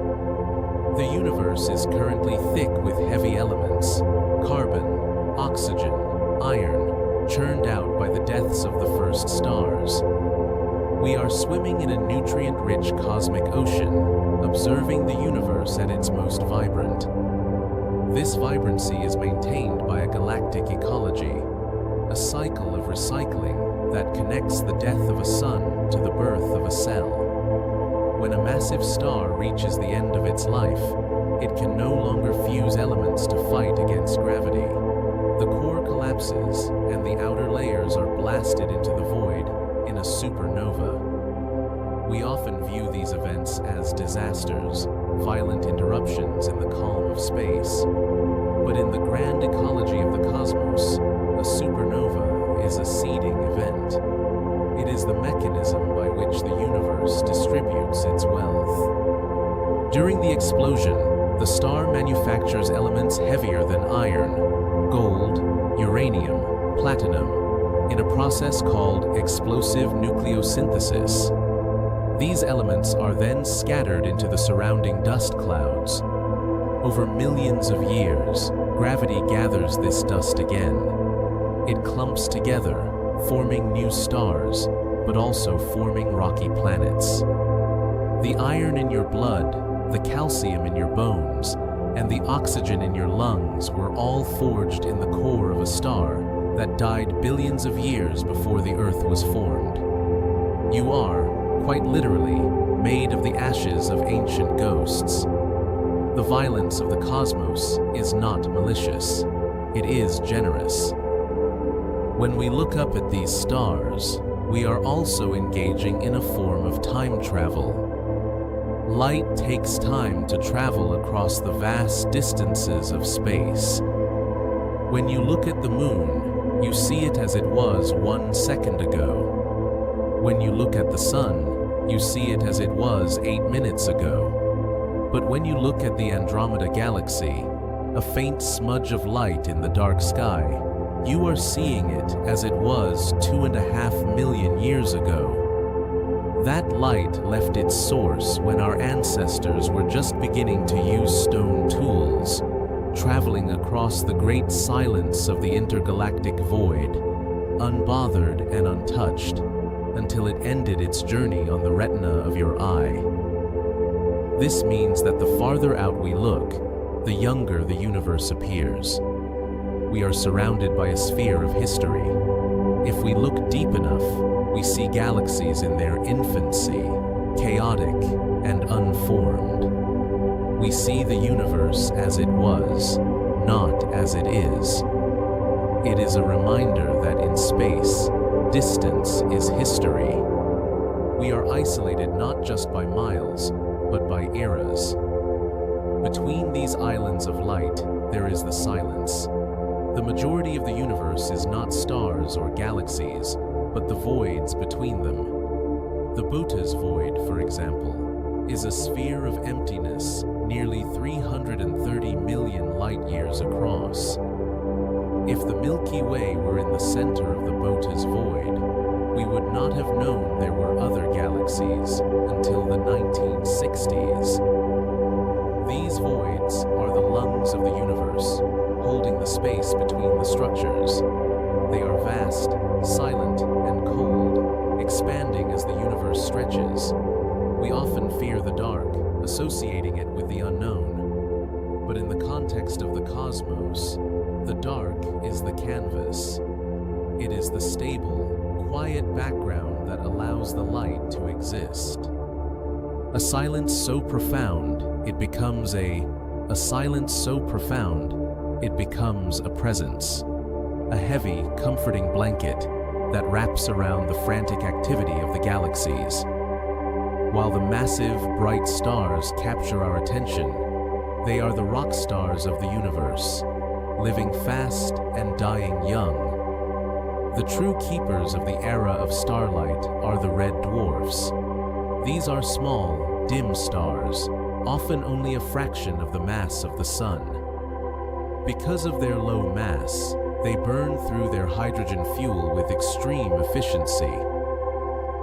The universe is currently thick with heavy elements, carbon, oxygen, iron, churned out by the deaths of the first stars. We are swimming in a nutrient-rich cosmic ocean, observing the universe at its most vibrant. This vibrancy is maintained by a galactic ecology, a cycle of recycling that connects the death of a sun to the birth of a cell. When a massive star reaches the end of its life, it can no longer fuse elements to fight against gravity. The core collapses, and the outer layers are blasted into the void in a supernova. We often view these events as disasters, violent interruptions in the calm of space. But in the grand ecology of the cosmos, a supernova is a seeding event. It is the mechanism by which the universe distributes its wealth. During the explosion, the star manufactures elements heavier than iron, gold, uranium, platinum, in a process called explosive nucleosynthesis. These elements are then scattered into the surrounding dust clouds. Over millions of years, gravity gathers this dust again. It clumps together, forming new stars, but also forming rocky planets. The iron in your blood, the calcium in your bones, and the oxygen in your lungs were all forged in the core of a star that died billions of years before the Earth was formed. You are, quite literally, made of the ashes of ancient ghosts. The violence of the cosmos is not malicious. It is generous. When we look up at these stars, we are also engaging in a form of time travel. Light takes time to travel across the vast distances of space. When you look at the moon, you see it as it was 1 second ago. When you look at the sun, you see it as it was 8 minutes ago. But when you look at the Andromeda Galaxy, a faint smudge of light in the dark sky, you are seeing it as it was 2.5 million years ago. That light left its source when our ancestors were just beginning to use stone tools, traveling across the great silence of the intergalactic void, unbothered and untouched, until it ended its journey on the retina of your eye. This means that the farther out we look, the younger the universe appears. We are surrounded by a sphere of history. If we look deep enough, we see galaxies in their infancy, chaotic and unformed. We see the universe as it was, not as it is. It is a reminder that in space, distance is history. We are isolated not just by miles, but by eras. Between these islands of light, there is the silence. The majority of the universe is not stars or galaxies, but the voids between them. The Bota's void, for example, is a sphere of emptiness nearly 330 million light-years across. If the Milky Way were in the center of the Bota's void, we would not have known there were other galaxies until the 1960s. These voids are the lungs of the universe, holding the space between the structures. They are vast, silent, and cold, expanding as the universe stretches. We often fear the dark, associating it with the unknown. But in the context of the cosmos, the dark is the canvas. It is the stable, quiet background that allows the light to exist. A silence so profound, it becomes a silence so profound, it becomes a presence. A heavy, comforting blanket that wraps around the frantic activity of the galaxies. While the massive, bright stars capture our attention, they are the rock stars of the universe, living fast and dying young. The true keepers of the era of starlight are the red dwarfs. These are small, dim stars, often only a fraction of the mass of the sun. Because of their low mass, they burn through their hydrogen fuel with extreme efficiency.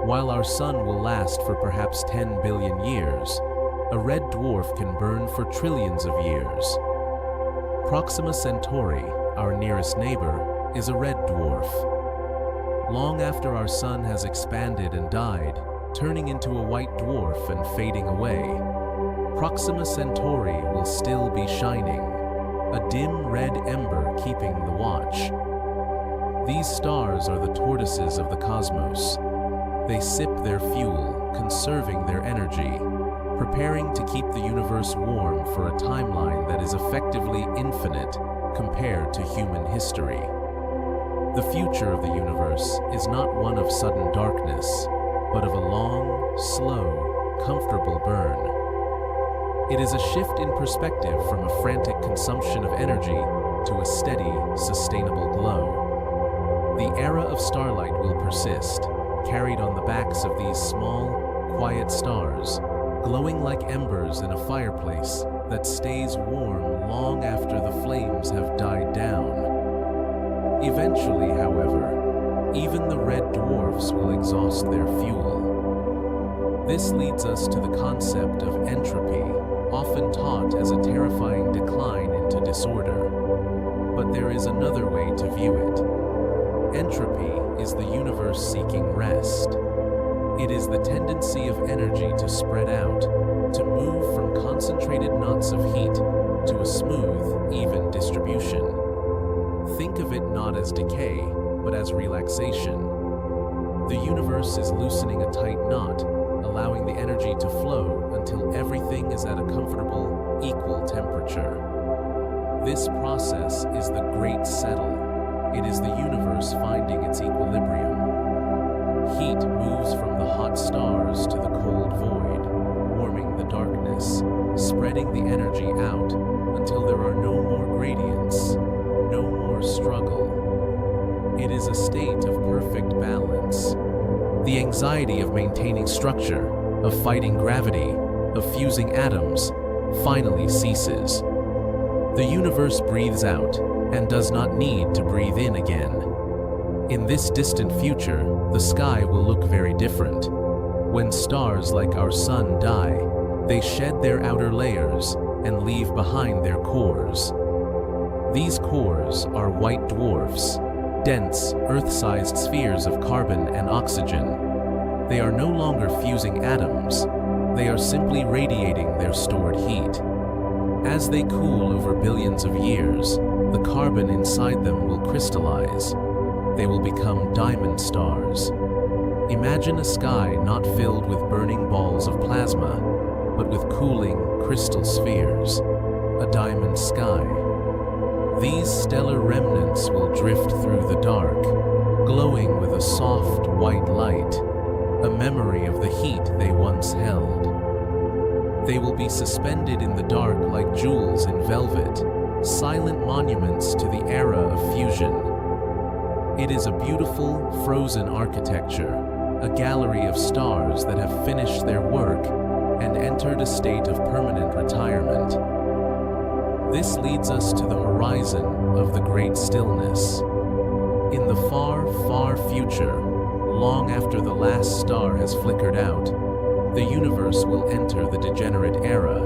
While our sun will last for perhaps 10 billion years, a red dwarf can burn for trillions of years. Proxima Centauri, our nearest neighbor, is a red dwarf. Long after our sun has expanded and died, turning into a white dwarf and fading away, Proxima Centauri will still be shining, a dim red ember keeping the watch. These stars are the tortoises of the cosmos. They sip their fuel, conserving their energy, preparing to keep the universe warm for a timeline that is effectively infinite compared to human history. The future of the universe is not one of sudden darkness, but of a long, slow, comfortable burn. It is a shift in perspective from a frantic consumption of energy to a steady, sustainable glow. The era of starlight will persist, carried on the backs of these small, quiet stars, glowing like embers in a fireplace that stays warm long after the flames have died down. Eventually, however, even the red dwarfs will exhaust their fuel. This leads us to the concept of entropy, often taught as a terrifying decline into disorder. But there is another way to view it. Entropy is the universe seeking rest. It is the tendency of energy to spread out, to move from concentrated knots of heat to a smooth, even distribution. Think of it not as decay, but as relaxation. The universe is loosening a tight knot, allowing the energy to flow until everything is at a comfortable, equal temperature. This process is the Great Settle. It is the universe finding its equilibrium. Heat moves from the hot stars to the cold void, warming the darkness, spreading the energy out until there are no more gradients, no more struggle. It is a state of perfect balance. The anxiety of maintaining structure, of fighting gravity, of fusing atoms, finally ceases. The universe breathes out and does not need to breathe in again. In this distant future, the sky will look very different. When stars like our sun die, they shed their outer layers and leave behind their cores. These cores are white dwarfs, dense, Earth-sized spheres of carbon and oxygen. They are no longer fusing atoms. They are simply radiating their stored heat. As they cool over billions of years, the carbon inside them will crystallize. They will become diamond stars. Imagine a sky not filled with burning balls of plasma, but with cooling crystal spheres, a diamond sky. These stellar remnants will drift through the dark, glowing with a soft white light, a memory of the heat they once held. They will be suspended in the dark like jewels in velvet, silent monuments to the era of fusion. It is a beautiful, frozen architecture, a gallery of stars that have finished their work and entered a state of permanent retirement. This leads us to the horizon of the great stillness. In the far, far future, long after the last star has flickered out, the universe will enter the degenerate era.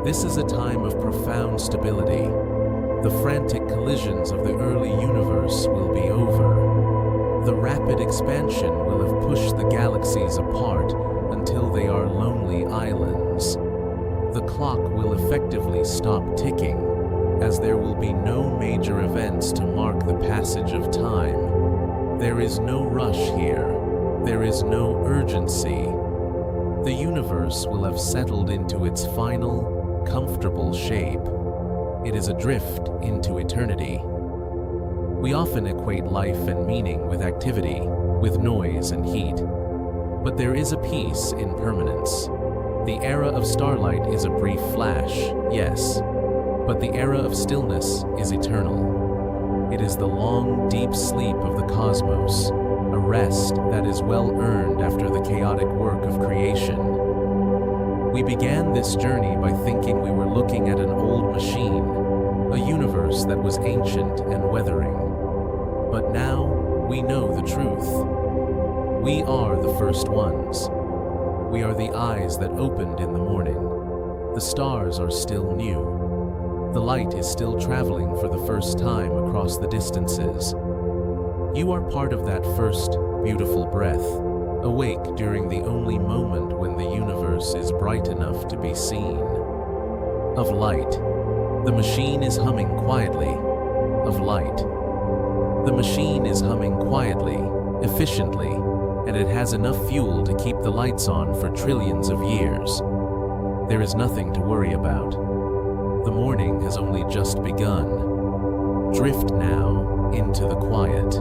This is a time of profound stability. The frantic collisions of the early universe will be over. The rapid expansion will have pushed the galaxies apart until they are lonely islands. The clock will effectively stop ticking, as there will be no major events to mark the passage of time. There is no rush here. There is no urgency. The universe will have settled into its final, comfortable shape. It is adrift into eternity. We often equate life and meaning with activity, with noise and heat. But there is a peace in permanence. The era of starlight is a brief flash, yes, but the era of stillness is eternal. It is the long, deep sleep of the cosmos, a rest that is well earned after the chaotic work of creation. We began this journey by thinking we were looking at an old machine, a universe that was ancient and weathering. But now we know the truth. We are the first ones. We are the eyes that opened in the morning. The stars are still new. The light is still traveling for the first time across the distances. You are part of that first beautiful breath, awake during the only moment when the universe is bright enough to be seen. Of light, the machine is humming quietly. Of light, the machine is humming quietly, efficiently, and it has enough fuel to keep the lights on for trillions of years. There is nothing to worry about. The morning has only just begun. Drift now into the quiet.